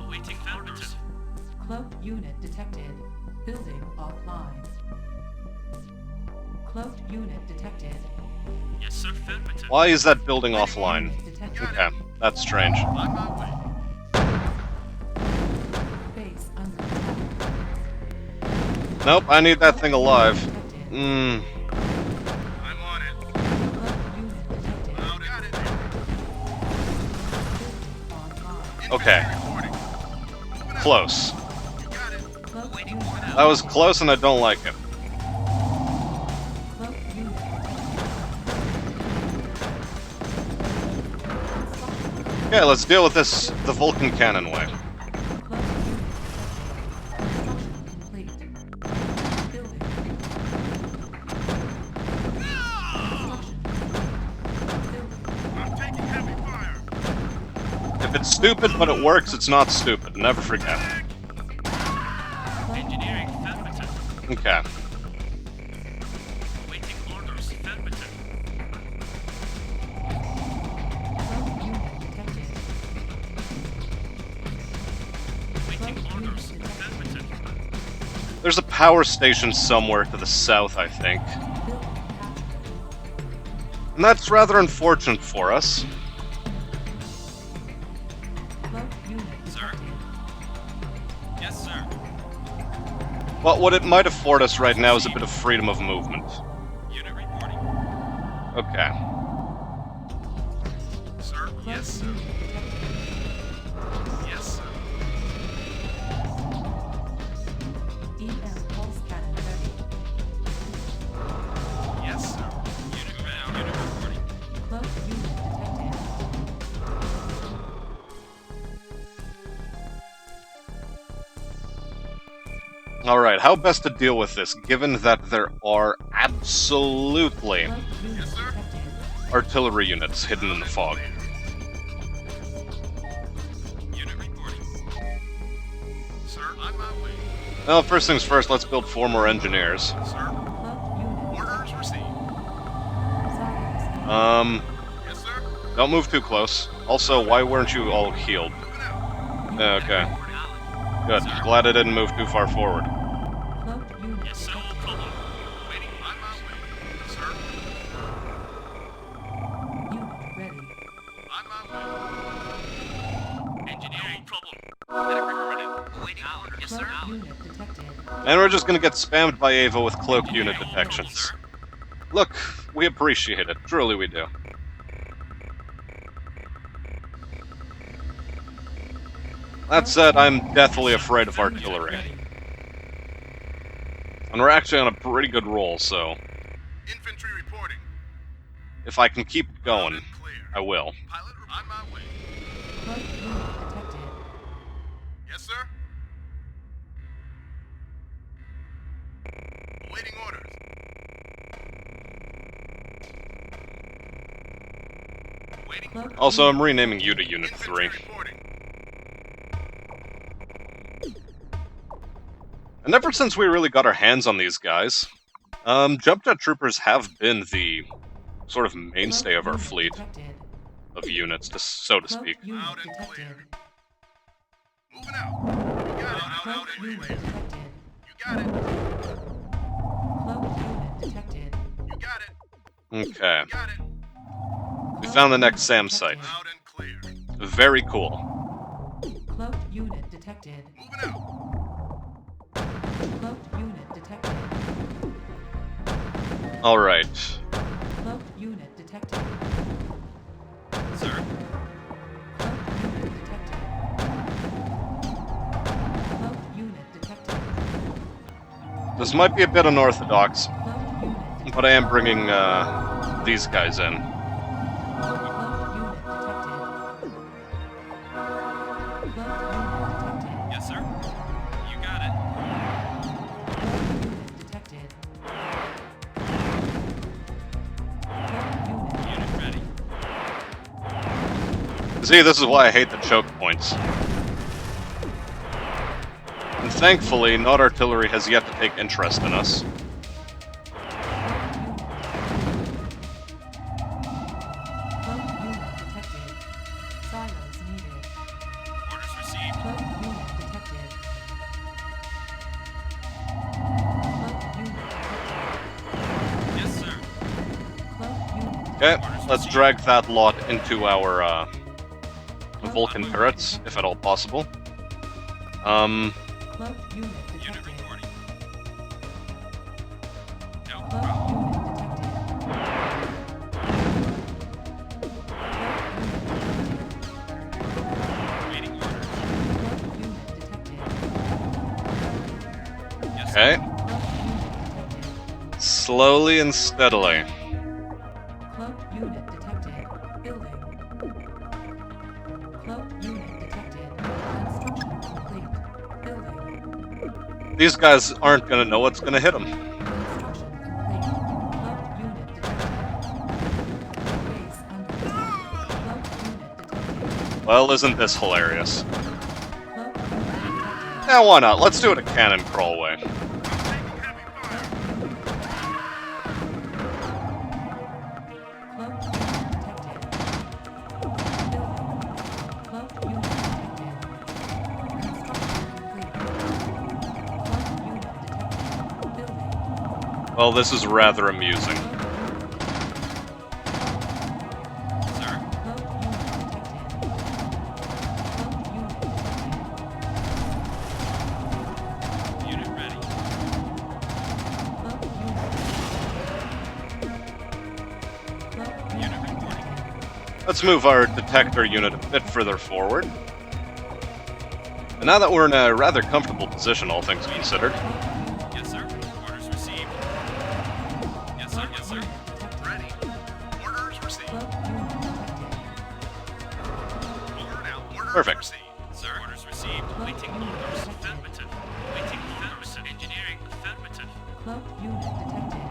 Awaiting orders. Cloaked unit detected. Building offline. Cloaked unit detected. Yes, sir. Affirmative. Why is that building offline? Unit detected. Okay, that's strange. On my way. Base under attack. Nope, I need that thing alive. Detected. Mmm. I'm on it. Cloaked unit detected. Loud and clear. Online. Okay. Reporting. Moving out. Close. You got it. Cloaked unit That was close and I don't like it. Cloaked unit detected. Okay, let's deal with this the Vulcan cannon way. Cloaked unit detected. Construction complete. Building. I'm taking heavy fire. If it's stupid but it works, it's not stupid. Never forget. Engineering affirmative. Okay. Waiting orders affirmative. Cloaked unit detected. Waiting orders affirmative. There's a power station somewhere to the south, I think. Building captured. And that's rather unfortunate for us. Cloaked unit Sir. detected. Yes, sir. But what it might afford us right now is a bit of freedom of movement. Unit reporting. Okay. Sir. Cloaked Yes, sir. unit detected. Yes, sir. EM pulse cannon ready. Yes, sir. Unit moving out. Unit reporting. Cloaked unit detected. Alright, how best to deal with this, given that there are absolutely Cloaked unit Yes, sir. detected. artillery units hidden in the fog. Unit reporting. Sir, on my way. Well, first things first, let's build 4 more engineers. Sir. Cloaked unit. Orders received. Silos. Yes, sir. Don't move too close. Also, why weren't you all healed? Moving out. Okay, Knowledge. good. Sir. Glad I didn't move too far forward. Cloaked unit Yes, sir. detected. Follow. Waiting on my way. Sir. Unit ready. On my way. Engineering problem. Medic reporting. Waiting orders. Yes, sir. Cloaked unit detected. And we're just gonna get spammed by Ava with cloak unit detections. Look, we appreciate it. Truly we do. That said, I'm deathly afraid of artillery. And we're actually on a pretty good roll, so Infantry reporting. if I can keep Loud going, and clear. I will. Pilot on my way. Cloaked unit detected. Yes, sir. Awaiting orders. Waiting. Cloaked Also, unit I'm renaming you to Unit Infantry 3. reporting. And ever since we really got our hands on these guys, jump jet troopers have been the sort of mainstay of our unit fleet detected. of units, so to speak. Cloaked unit Loud and detected. clear. Moving out. You got it. Out Cloaked and unit clear. detected. You got it. Cloaked unit detected. You got it. Okay, You got it. we found the next SAM site. Loud and clear. Very cool. Cloaked unit detected. Moving out. Cloaked unit detected. Alright. Cloaked unit detected. Sir. Cloaked unit detected. Cloaked unit detected. This might be a bit unorthodox, Cloaked unit. but I am bringing these guys in. Cloaked unit detected. Cloaked unit detected. Yes, sir. You got it. Cloaked unit detected. Cloaked unit. Unit ready. See, this is why I hate the choke points. And thankfully, not artillery has yet to take interest in us. Cloaked unit detected. Silos needed. Orders received. Cloaked unit detected. Cloaked unit detected. Yes, sir. Cloaked unit Okay, detected. let's drag that lot into our Vulcan turrets, if at all possible. Cloaked unit Unit detected. reporting. No Cloaked problem. unit detected. Waiting orders. Cloaked unit detected. Yes, Okay. sir. Cloaked unit detected. Slowly and steadily. Cloaked unit detected. Building. Cloaked unit detected. Construction complete. Building. These guys aren't gonna know what's gonna hit them. Construction complete. Cloaked unit detected. Base under attack. Cloaked unit detected. Well, isn't this hilarious? Cloaked unit detected. Now, why not? Let's do it a cannon crawl way. Cloaked unit detected. Building. Cloaked unit detected. Construction complete. Cloaked unit detected. Building. Well, this is rather amusing. Sir. Cloaked unit detected. Cloaked unit detected. Unit ready. Cloaked unit Cloaked Unit unit reporting. Let's move our detector unit a bit further forward. And now that we're in a rather comfortable position, all things considered, Yes, sir. Orders received. Yes, sir. Yes, sir. Ready. Orders received. Cloaked unit detected. Over and out. Orders Perfect. received. Sir. Orders received. Waiting orders. Affirmative. Waiting affirmative. Engineering affirmative. Cloaked unit detected.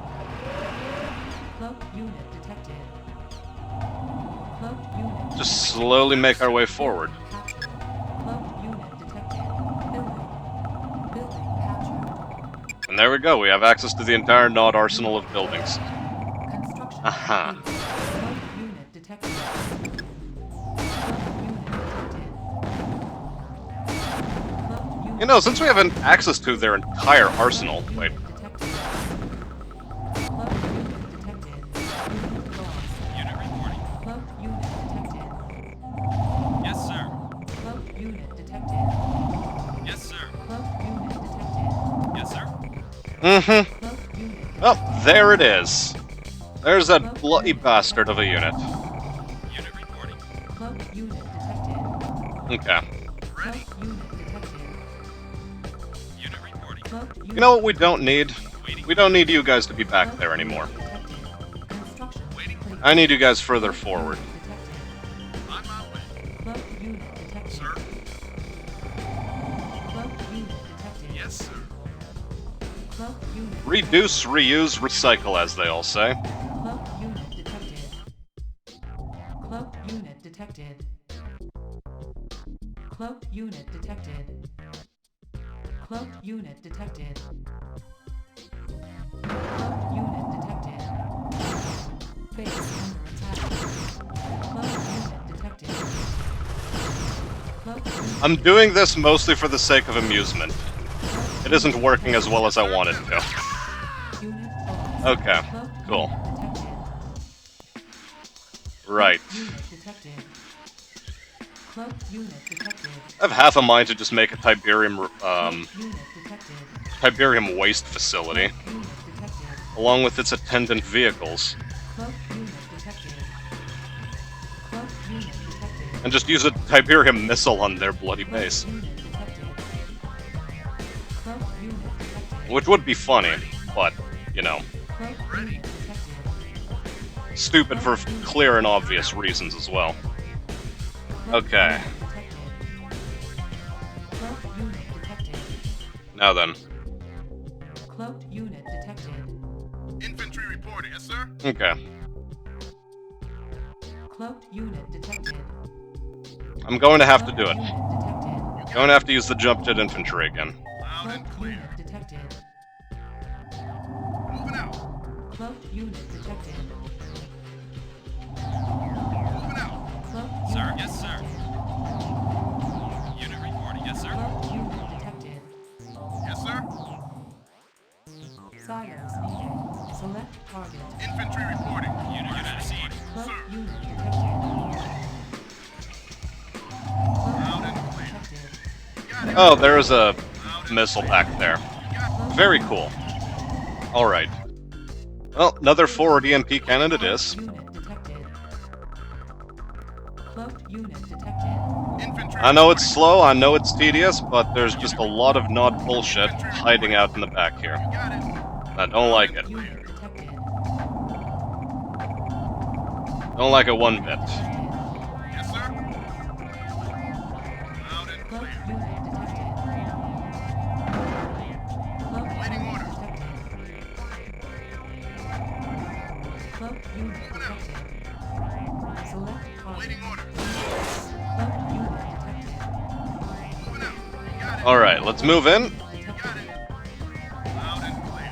Cloaked unit detected. Cloaked unit just slowly make our way forward. captured. Cloaked unit detected. Building. Building captured. And there we go, we have access to the entire Nod arsenal of buildings. Construction Aha. complete. Cloaked unit detected. Cloaked unit detected. Cloaked unit You know, since we have access to their entire arsenal, Cloaked wait, unit detected. Cloaked unit detected. Unit lost. Unit reporting. Cloaked unit detected. Yes, sir. Cloaked unit detected. Yes, sir. Cloaked unit detected. Yes, sir. mm-hmm. Cloaked unit. Oh, there it is. There's that bloody bastard of a unit. Unit reporting. Cloaked unit detected. Okay. Cloaked unit detected. Unit reporting. Cloaked unit You know what we don't need? Waiting. We don't need you guys to be back there anymore. detected. Construction complete. I need you guys further forward. Detected. On my way. Cloaked unit detected. Sir. Cloaked unit detected. Yes, sir. Cloaked unit. Reduce, reuse, recycle, as they all say. Cloaked unit detected. Cloaked unit detected. Cloaked unit detected. Cloaked unit detected. Cloaked unit detected. Base under attack. Cloaked unit detected. Cloaked unit. I'm doing this mostly for the sake of amusement. It isn't working as well as I wanted to. Unit lost. Okay, Cloaked cool. unit detected. Right. Unit detected. Cloaked unit detected. I have half a mind to just make a Tiberium, Unit detected. Tiberium waste facility, Unit detected. along with its attendant vehicles, Cloaked unit detected. Cloaked unit detected. and just use a Tiberium missile on their bloody base. Cloaked unit detected. Cloaked unit detected. Which would be funny, but, you know, Cloaked unit detected. stupid for clear and obvious reasons as well. Okay, Cloaked unit detected. now then. Cloaked unit detected. Infantry reporting. Yes, sir. Okay, Cloaked unit detected. I'm going to have to do it. Unit detected. Going to have to use the jump jet infantry again. Loud and Cloaked clear. unit detected. Moving out. Cloaked unit detected. Moving out. Cloaked Sir. unit Yes, sir. detected. Unit reporting. Yes, sir. Cloaked unit detected. Yes, sir. Silos needed. Select target. Infantry reporting. Unit received. Cloaked unit detected. Loud Cloaked and unit clear. detected. Got it. Oh, there is a Loud and missile clear. back there. Got Cloaked Very unit cool. detected. Alright. Well, another forward EMP cannon it is. Unit detected. Cloaked unit detected. Infantry I know it's reporting. slow, I know it's tedious, but there's just a lot of not bullshit hiding out in the back here. Got it. I don't like it. Unit detected. Don't like it one bit. Yes, sir. Loud and Cloaked clear. unit detected. Cloaked Waiting unit orders. detected. Cloaked unit detected. Select target. Waiting orders. Cloaked unit detected. Moving out. Got it. Alright, let's move in. Got it. Loud and clear.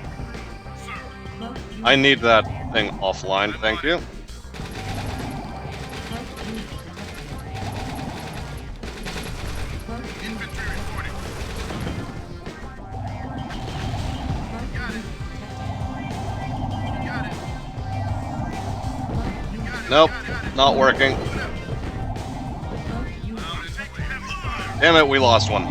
Sir. Cloaked unit I need that thing offline, thank you. Cloaked unit detected. Cloaked unit Infantry reporting. Got it. Got it. Nope, not working. cloaked unit Loud and clear. Damn it, we lost one.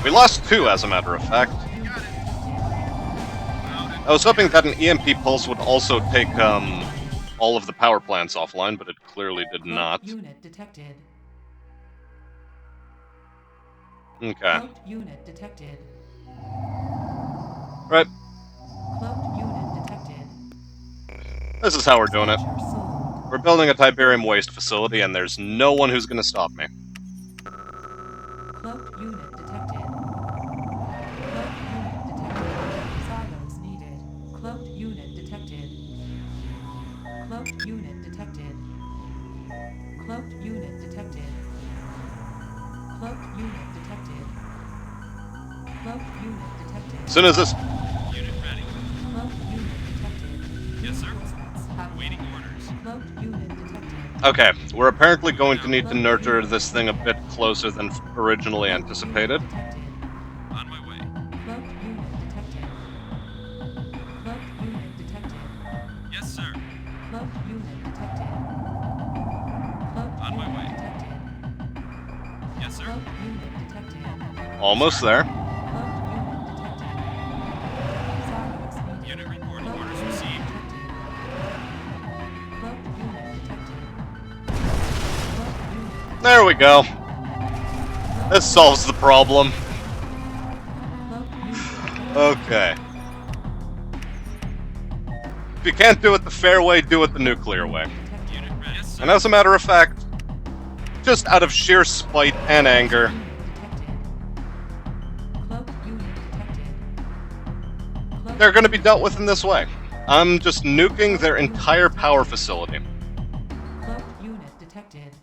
We lost two, as a matter of fact. Got it. Loud and I was hoping that an EMP pulse would also take, all of the power plants offline, but it clearly did not. unit detected. Okay. Cloaked unit detected. Right, Cloaked unit detected. this is how we're doing it. Structure sold. We're building a Tiberium waste facility, and there's no one who's gonna stop me. Cloaked unit detected. Cloaked unit detected. Silos needed. Cloaked unit detected. Cloaked unit detected. Cloaked unit detected. Cloaked unit detected. Cloaked unit detected. As soon as this... Unit ready. Cloaked unit detected. Yes, sir. Reinforcements have Waiting orders. Cloaked unit detected. Okay, we're apparently going to need to nurture this thing a bit closer than originally anticipated. Detected. On my way. Cloaked unit detected. Cloaked unit detected. Yes, sir. Cloaked unit detected. Cloaked On my unit way. detected. Yes, sir. Cloaked unit detected. Almost there. Cloaked unit detected. Silos needed. Unit reporting. Cloaked Orders unit received. detected. Cloaked unit detected. Cloaked unit There we go. This solves the problem. Cloaked unit detected. Okay. If you can't do it the fair way, do it the nuclear way. Unit ready. Yes, sir. And as a matter of fact, just out of sheer spite and anger, Cloaked unit detected. Cloaked they're going to be dealt with in this way. I'm just nuking their entire power facility. Cloaked unit detected.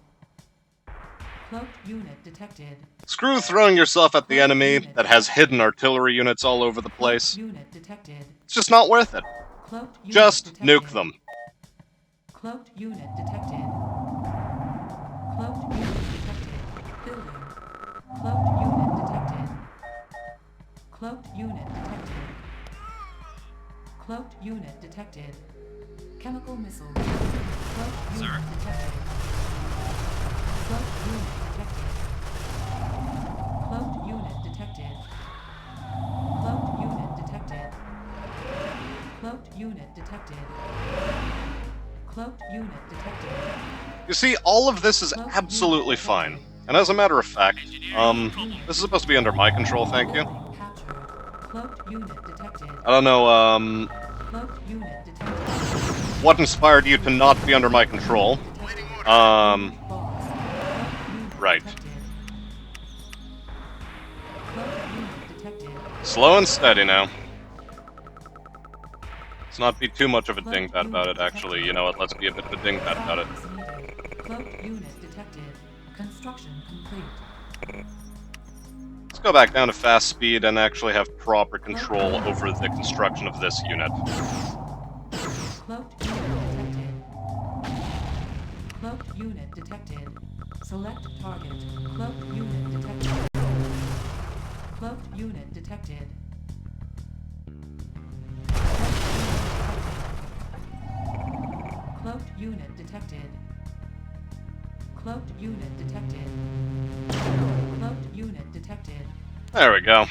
Cloaked unit detected. Screw throwing yourself at the enemy that has hidden artillery units all over the place. Cloaked unit detected. It's just not worth it. Cloaked unit Just detected. nuke them. Cloaked unit detected. Cloaked unit detected. Building. Cloaked unit detected. Cloaked unit detected. Cloaked unit detected. Chemical missile. Cloaked unit Sir. detected. Cloaked unit detected. Cloaked unit detected. Cloaked unit detected. Cloaked unit detected. Cloaked unit detected. You see, all of this is absolutely fine. And as a matter of fact, this is supposed to be under my control, thank you. Building captured. Cloaked unit detected. I don't know, Cloaked unit detected. what inspired you to not be under my control. waiting orders. Boss. Cloaked unit Right. detected. Cloaked unit detected. Slow and steady now. Let's not be too much of a dingbat about it, actually. You know what, let's be a bit of a dingbat about it. Silos needed. Cloaked unit detected. Construction complete. Let's go back down to fast speed and actually have proper control over the construction of this unit. Cloaked unit detected. Cloaked unit detected. Select target. Cloaked unit detected. Cloaked unit detected. Cloaked unit detected. Cloaked unit detected. Cloaked unit detected. There we go.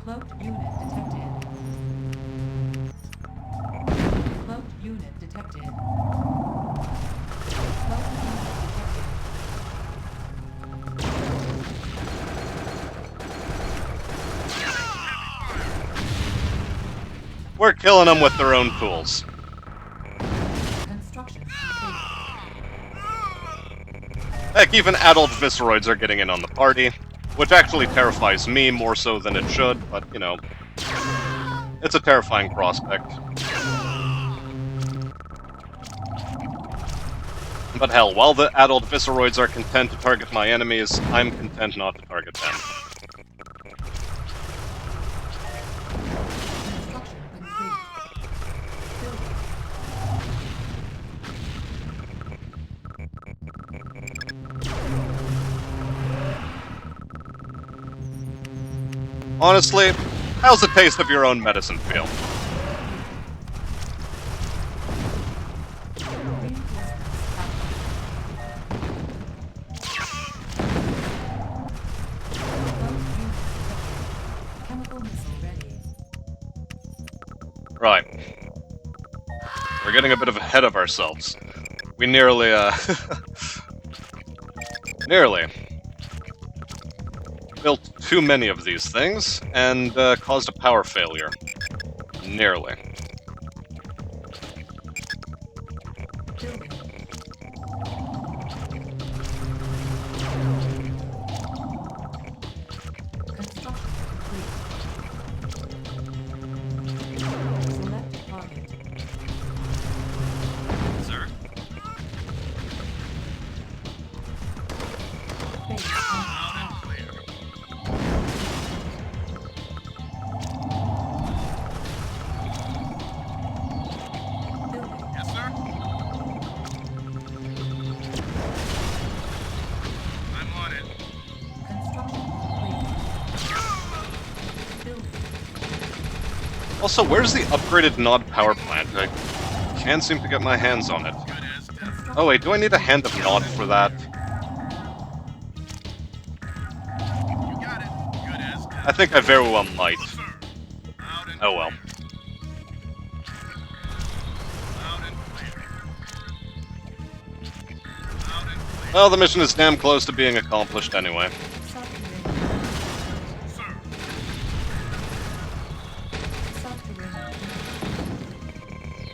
Cloaked unit detected. detected. Cloaked unit detected. We're killing them with their own tools. Construction complete. Heck, even adult Visceroids are getting in on the party, which actually terrifies me more so than it should, but, you know, it's a terrifying prospect. But hell, while the adult Visceroids are content to target my enemies, I'm content not to target them. Construction complete. Building. Honestly, how's the taste of your own medicine feel? Chemical missile ready. Right. We're getting a bit ahead of ourselves. We nearly, nearly built too many of these things, and caused a power failure. Nearly. Building. Construction complete. Select target. Sir? Base Loud and clear. building. Yes, sir? I'm on it. Construction complete. Building. Also, where's the upgraded Nod power plant? I can't seem to get my hands on it. Good as done. Construction. Oh wait, do I need a hand of Nod for that? You got it. Good as done. I think I very well might. Sir. Loud and Oh well. Loud and clear. Loud and clear. Well, the mission is damn close to being accomplished anyway. Subterranean. Sir. Subterranean.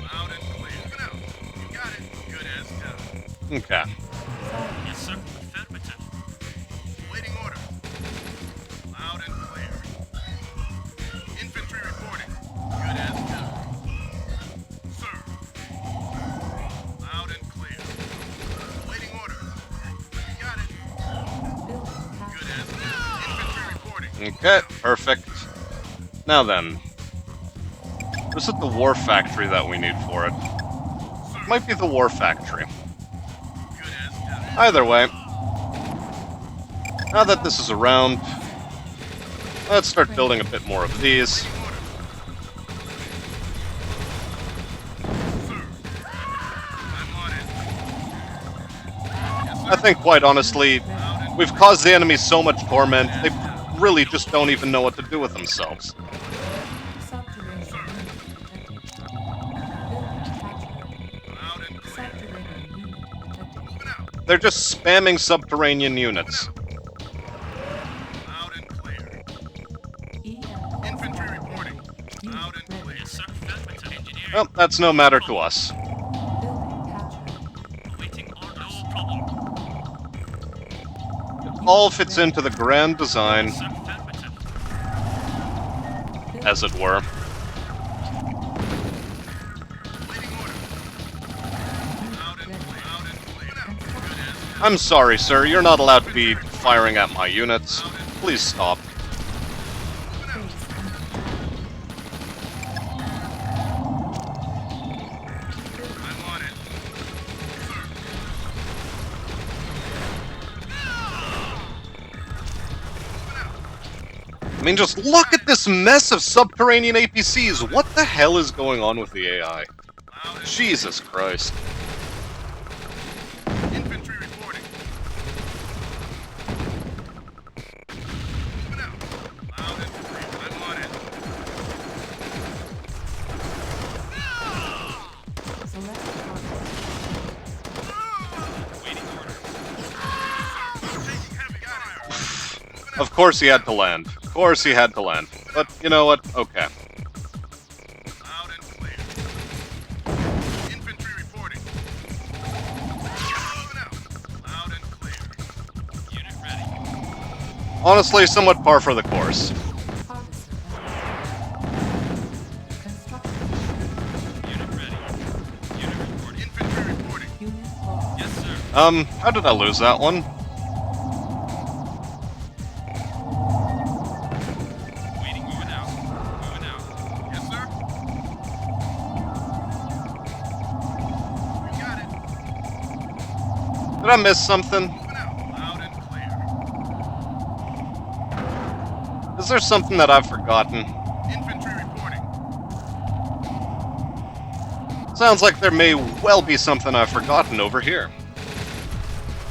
Loud and clear. Moving out. You got it. Good as done. Okay. Yes, sir. Affirmative. Waiting order. Loud and clear. Infantry reporting. Good as done. Sir. Loud and clear. Waiting order. You got it. Building Good captured. as done. Infantry reporting. Okay, perfect. Now then. Is it the war factory that we need for it? Might be the war factory. Good as done. Either way. Now that this is around, let's start building a bit more of these. Waiting order. Sir. I'm on it. Yes, sir. I think, quite honestly, Loud and we've caused the enemy so much torment, they really just don't even know what to do with themselves. Subterranean unit detected. Building captured. loud and clear. Subterranean unit detected. Moving out. They're just spamming subterranean units. Loud and clear. EM. Infantry reporting. Unit Loud and ready. clear. Yes, sir. Affirmative. Engineering. Well, that's no matter to us. Building captured. Awaiting order. No problem. It all fits into the grand design, Sir. Affirmative. as it were. Waiting order. Loud and clear. Loud and clear. Good as done. I'm sorry, sir, you're not allowed to be firing at my units. Please stop. Base I'm on it. Sir. I mean, just look at this mess of subterranean APCs. What the hell is going on with the AI? Loud and Jesus Christ. infantry reporting. Moving out. Loud and clear. I'm on it. select Of course he had to land. Of course he had to land. But, you know what? Okay. Loud and clear. Infantry reporting. Moving out. Loud and clear. Unit ready. Honestly, somewhat par for the course. Harvester construction. Unit ready. Unit reporting. Infantry reporting. Unit lost. Yes, sir. How did I lose that one? Waiting, moving out. Moving out. Yes, sir. We got it. Did I miss something? Moving out. Loud and clear. Is there something that I've forgotten? Infantry reporting. Sounds like there may well be something I've forgotten over here.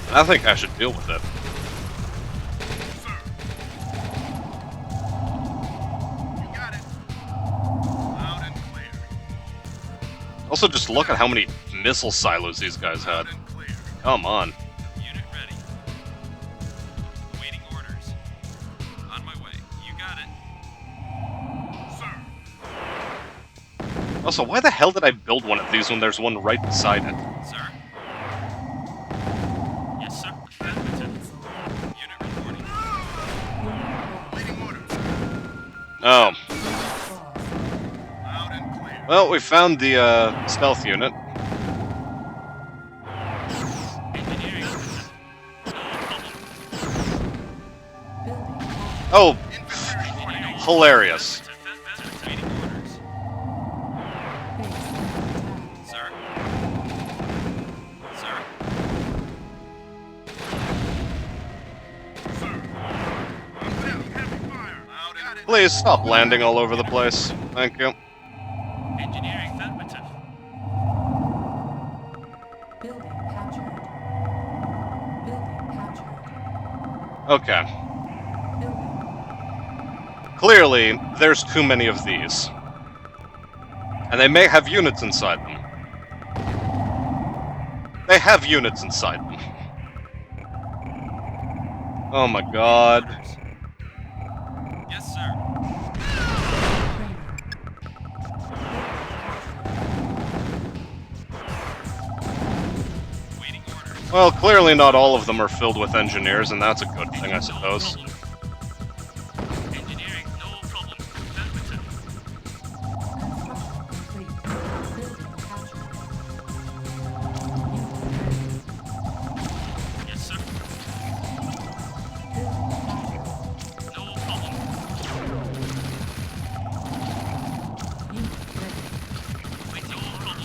And I think I should deal with it. Sir. We got it. Loud and clear. Also, just look at how many missile silos these guys had. Loud and clear. Come on. Unit ready. Waiting orders. On my way. You got it. Sir. Also, why the hell did I build one of these when there's one right beside it? Sir. Yes, sir. Affirmative. Unit reporting. Waiting orders. Oh. Loud and clear. Well, we found the, stealth unit. Engineering. Building. Oh, Infantry reporting. hilarious. Waiting orders. Base attacked. Sir. Sir. Sir. On them. Heavy fire. Loud and clear. Please stop landing all over the place. Thank you. Engineering affirmative. Building captured. Building captured. Okay. Building. Clearly, there's too many of these. And they may have units inside them. They have units inside them. Oh my god. Yes, sir. Waiting orders. Well, clearly not all of them are filled with engineers, and that's a good thing, I suppose. Engineering, no problem. Affirmative. Construction complete. Building captured. Unit ready. Yes, sir. Building captured. No problem. Unit ready. Wait, no problem.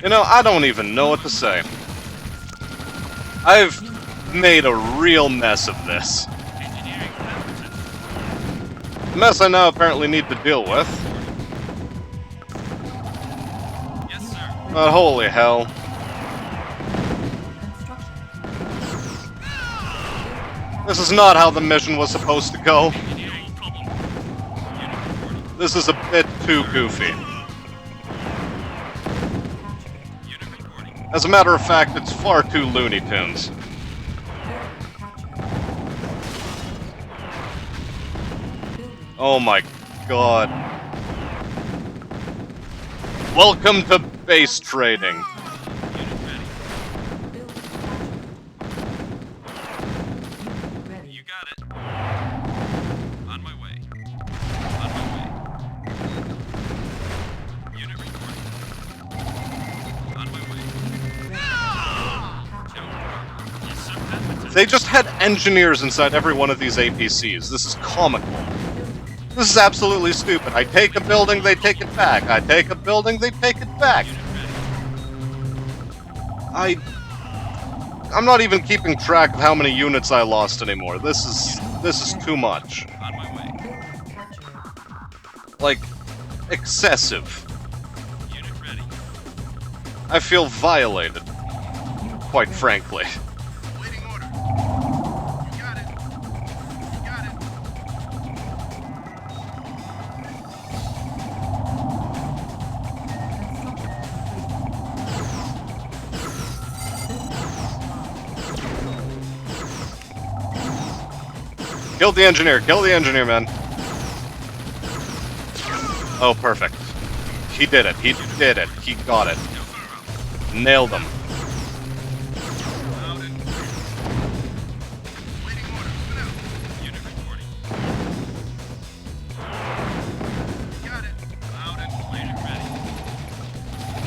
You know, I don't even know what to say. I've made a real mess of this. Engineering affirmative. A mess I now apparently need to deal with. Yes, sir. But holy hell. Construction. This is not how the mission was supposed to go. Engineering, no problem. Unit reporting. This is a bit too goofy. Unit reporting. As a matter of fact, it's far too Looney Tunes. Oh my god. Welcome to base trading. Unit ready. You got it. On my way. On my way. Unit reporting. On my way. Yes, sir. Affirmative. They just had engineers inside every one of these APCs. This is comical. This is absolutely stupid. I take a building, they take it back. I take a building, they take it back. Unit ready. I'm not even keeping track of how many units I lost anymore. This is too much. On my way. Like, excessive. Unit ready. I feel violated, quite frankly. Waiting order. You got it. You got it. Kill the engineer, man. Oh, perfect. He did it, he got it. Nailed him. Loud and clear. Waiting order. Moving out. Unit reporting. Got it. Loud and clear. Unit ready.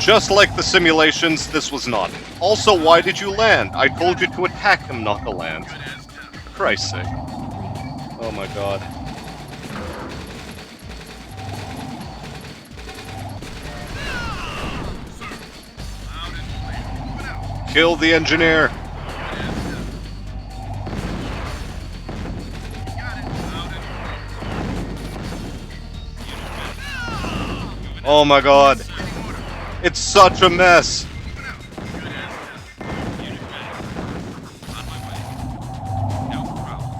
Just like the simulations, this was not. Also, why did you land? I told you to attack him, not to land. Good as done. For Christ's sake. Oh my god. Loud and clear. Moving out. Kill the engineer. Good as done. Got it. Loud and clear. Oh my god. Waiting order. It's such a mess. Moving out. Good as done. Unit ready. On my way. No problem.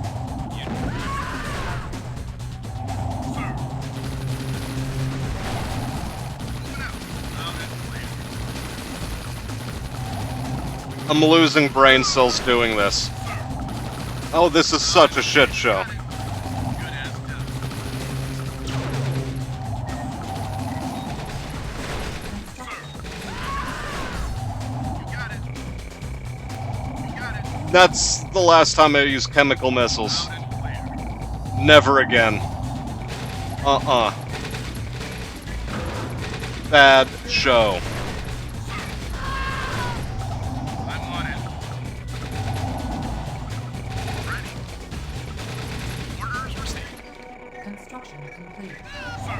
Unit ready. Sir. Moving out. Loud and clear. I'm losing brain cells doing this. Oh, this is such a shit show. Good as done. You got it. You got it. That's the last time I used chemical missiles. Loud and clear. Never again. Bad show. I'm on it. Ready. Orders received. Construction complete. Sir.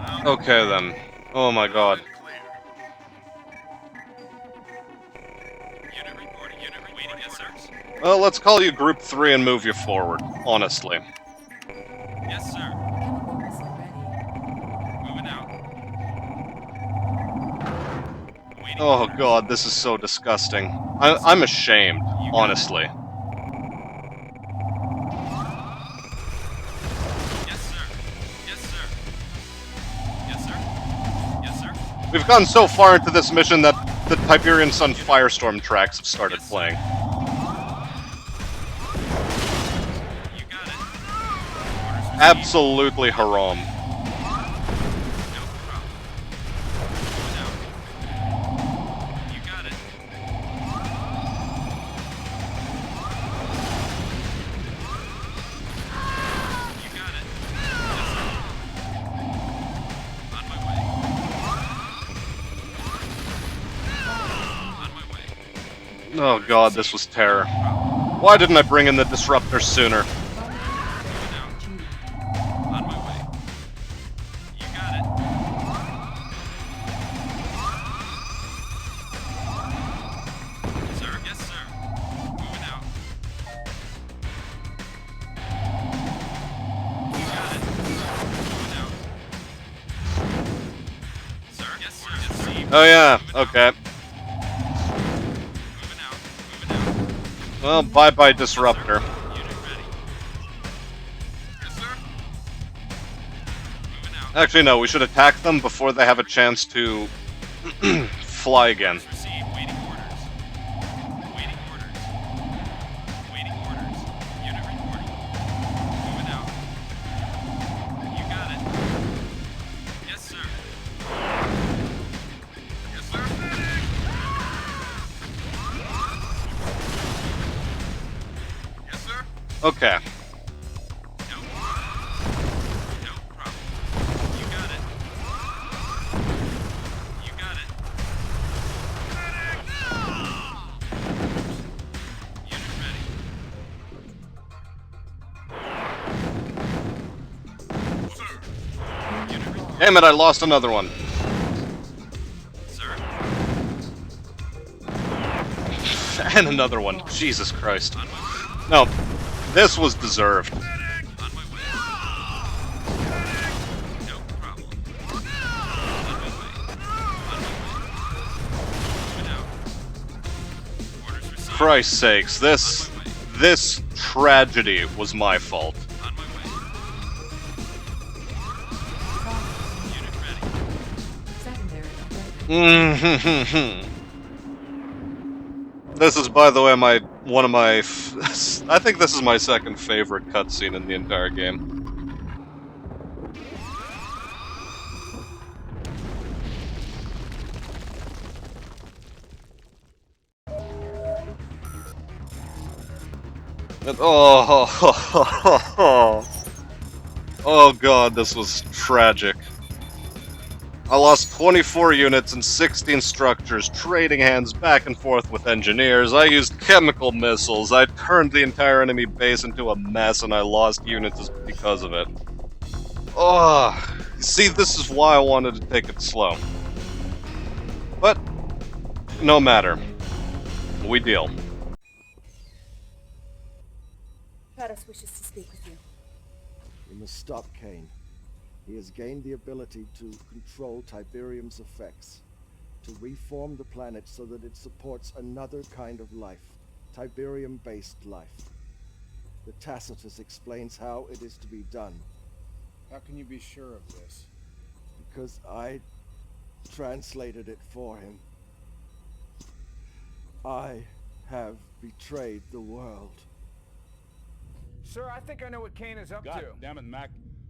Loud Okay then. Oh my god. and clear. Unit reporting. Unit reporting. Yes, sir. Well, let's call you Group 3 and move you forward, honestly. Yes, sir. Chemical missile ready. Moving out. Waiting Oh orders. god, this is so disgusting. I'm ashamed, honestly. Yes, sir. Yes, sir. Yes, sir. Yes, sir. We've gone so far into this mission that the Tiberian Sun Firestorm tracks have started playing. You got it. Orders received. Absolutely haram. No problem. Moving out. You got it. You got it. Yes, sir. On my way. On my way. Oh god, this was terror. Why didn't I bring in the disruptor sooner? Moving out. On my way. You got it. Sir, yes, sir. Moving out. You got it. Moving out. Sir, yes, sir. Received. Oh yeah, okay. Moving out. Moving out. Well, bye-bye disruptor. Unit ready. Yes, sir. Moving out. Actually, no, we should attack them before they have a chance to fly again. Orders received. Waiting orders. Waiting orders. Waiting orders. Unit reporting. Moving out. You got it. Yes, sir. Yes, sir. Yes, sir. Okay. No. No problem. You got it. You got it. Unit ready. Sir. Unit reporting. Damn it, I lost another one. Sir. And another one. Jesus Christ. On my way. No, this was deserved. On my way. No problem. On my way. On my way. Moving out. Orders received. Christ's sakes, this tragedy was my fault. On my way. Unit ready. Secondary objective. This is, by the way, my one of my... I think this is my second favorite cutscene in the entire game. And, oh god, this was tragic. I lost 24 units and 16 structures, trading hands back and forth with engineers. I used chemical missiles. I turned the entire enemy base into a mess, and I lost units because of it. Oh, see, this is why I wanted to take it slow. But, no matter. We deal. Kratos wishes to speak with you. We must stop Kane. He has gained the ability to control Tiberium's effects, to reform the planet so that it supports another kind of life, Tiberium-based life. The Tacitus explains how it is to be done. How can you be sure of this? Because I translated it for him. I have betrayed the world. Sir, I think I know what Kane is up God to. damn it, Mac.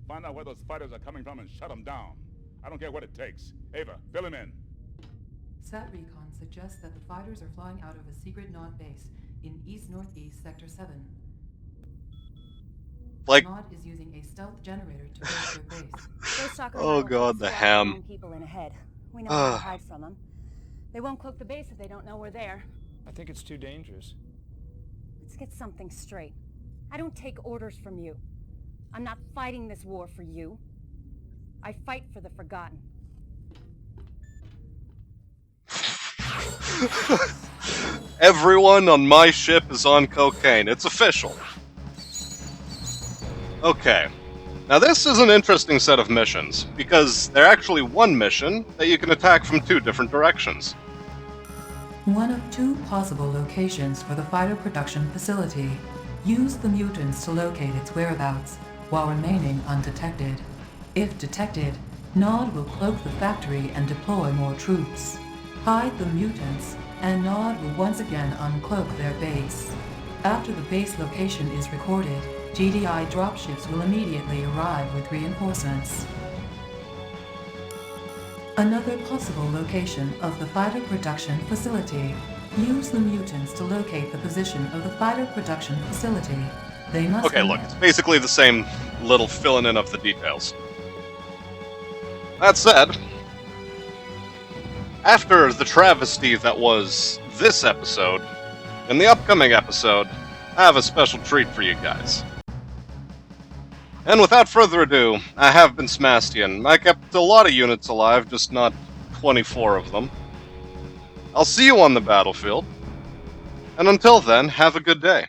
Find out where those fighters are coming from and shut them down. I don't care what it takes. Ava, fill him in. Sat Recon suggests that the fighters are flying out of a secret Nod base in east-northeast Sector 7. Like... Nod is using a stealth generator to build their base. Oh god, the ham. People in ahead. We know how to hide from them. They won't cloak the base if they don't know we're there. I think it's too dangerous. Let's get something straight. I don't take orders from you. I'm not fighting this war for you. I fight for the Forgotten. Everyone on my ship is on cocaine. It's official. Okay. Now this is an interesting set of missions, because they're actually one mission that you can attack from two different directions. One of two possible locations for the fighter production facility. Use the mutants to locate its whereabouts, while remaining undetected. If detected, Nod will cloak the factory and deploy more troops. Hide the mutants, and Nod will once again uncloak their base. After the base location is recorded, GDI dropships will immediately arrive with reinforcements. Another possible location of the fighter production facility. Use the mutants to locate the position of the fighter production facility. They must... Okay, look, it's basically the same little filling in of the details. That said, after the travesty that was this episode, in the upcoming episode, I have a special treat for you guys. And without further ado, I have been Smastian. I kept a lot of units alive, just not 24 of them. I'll see you on the battlefield, and until then, have a good day.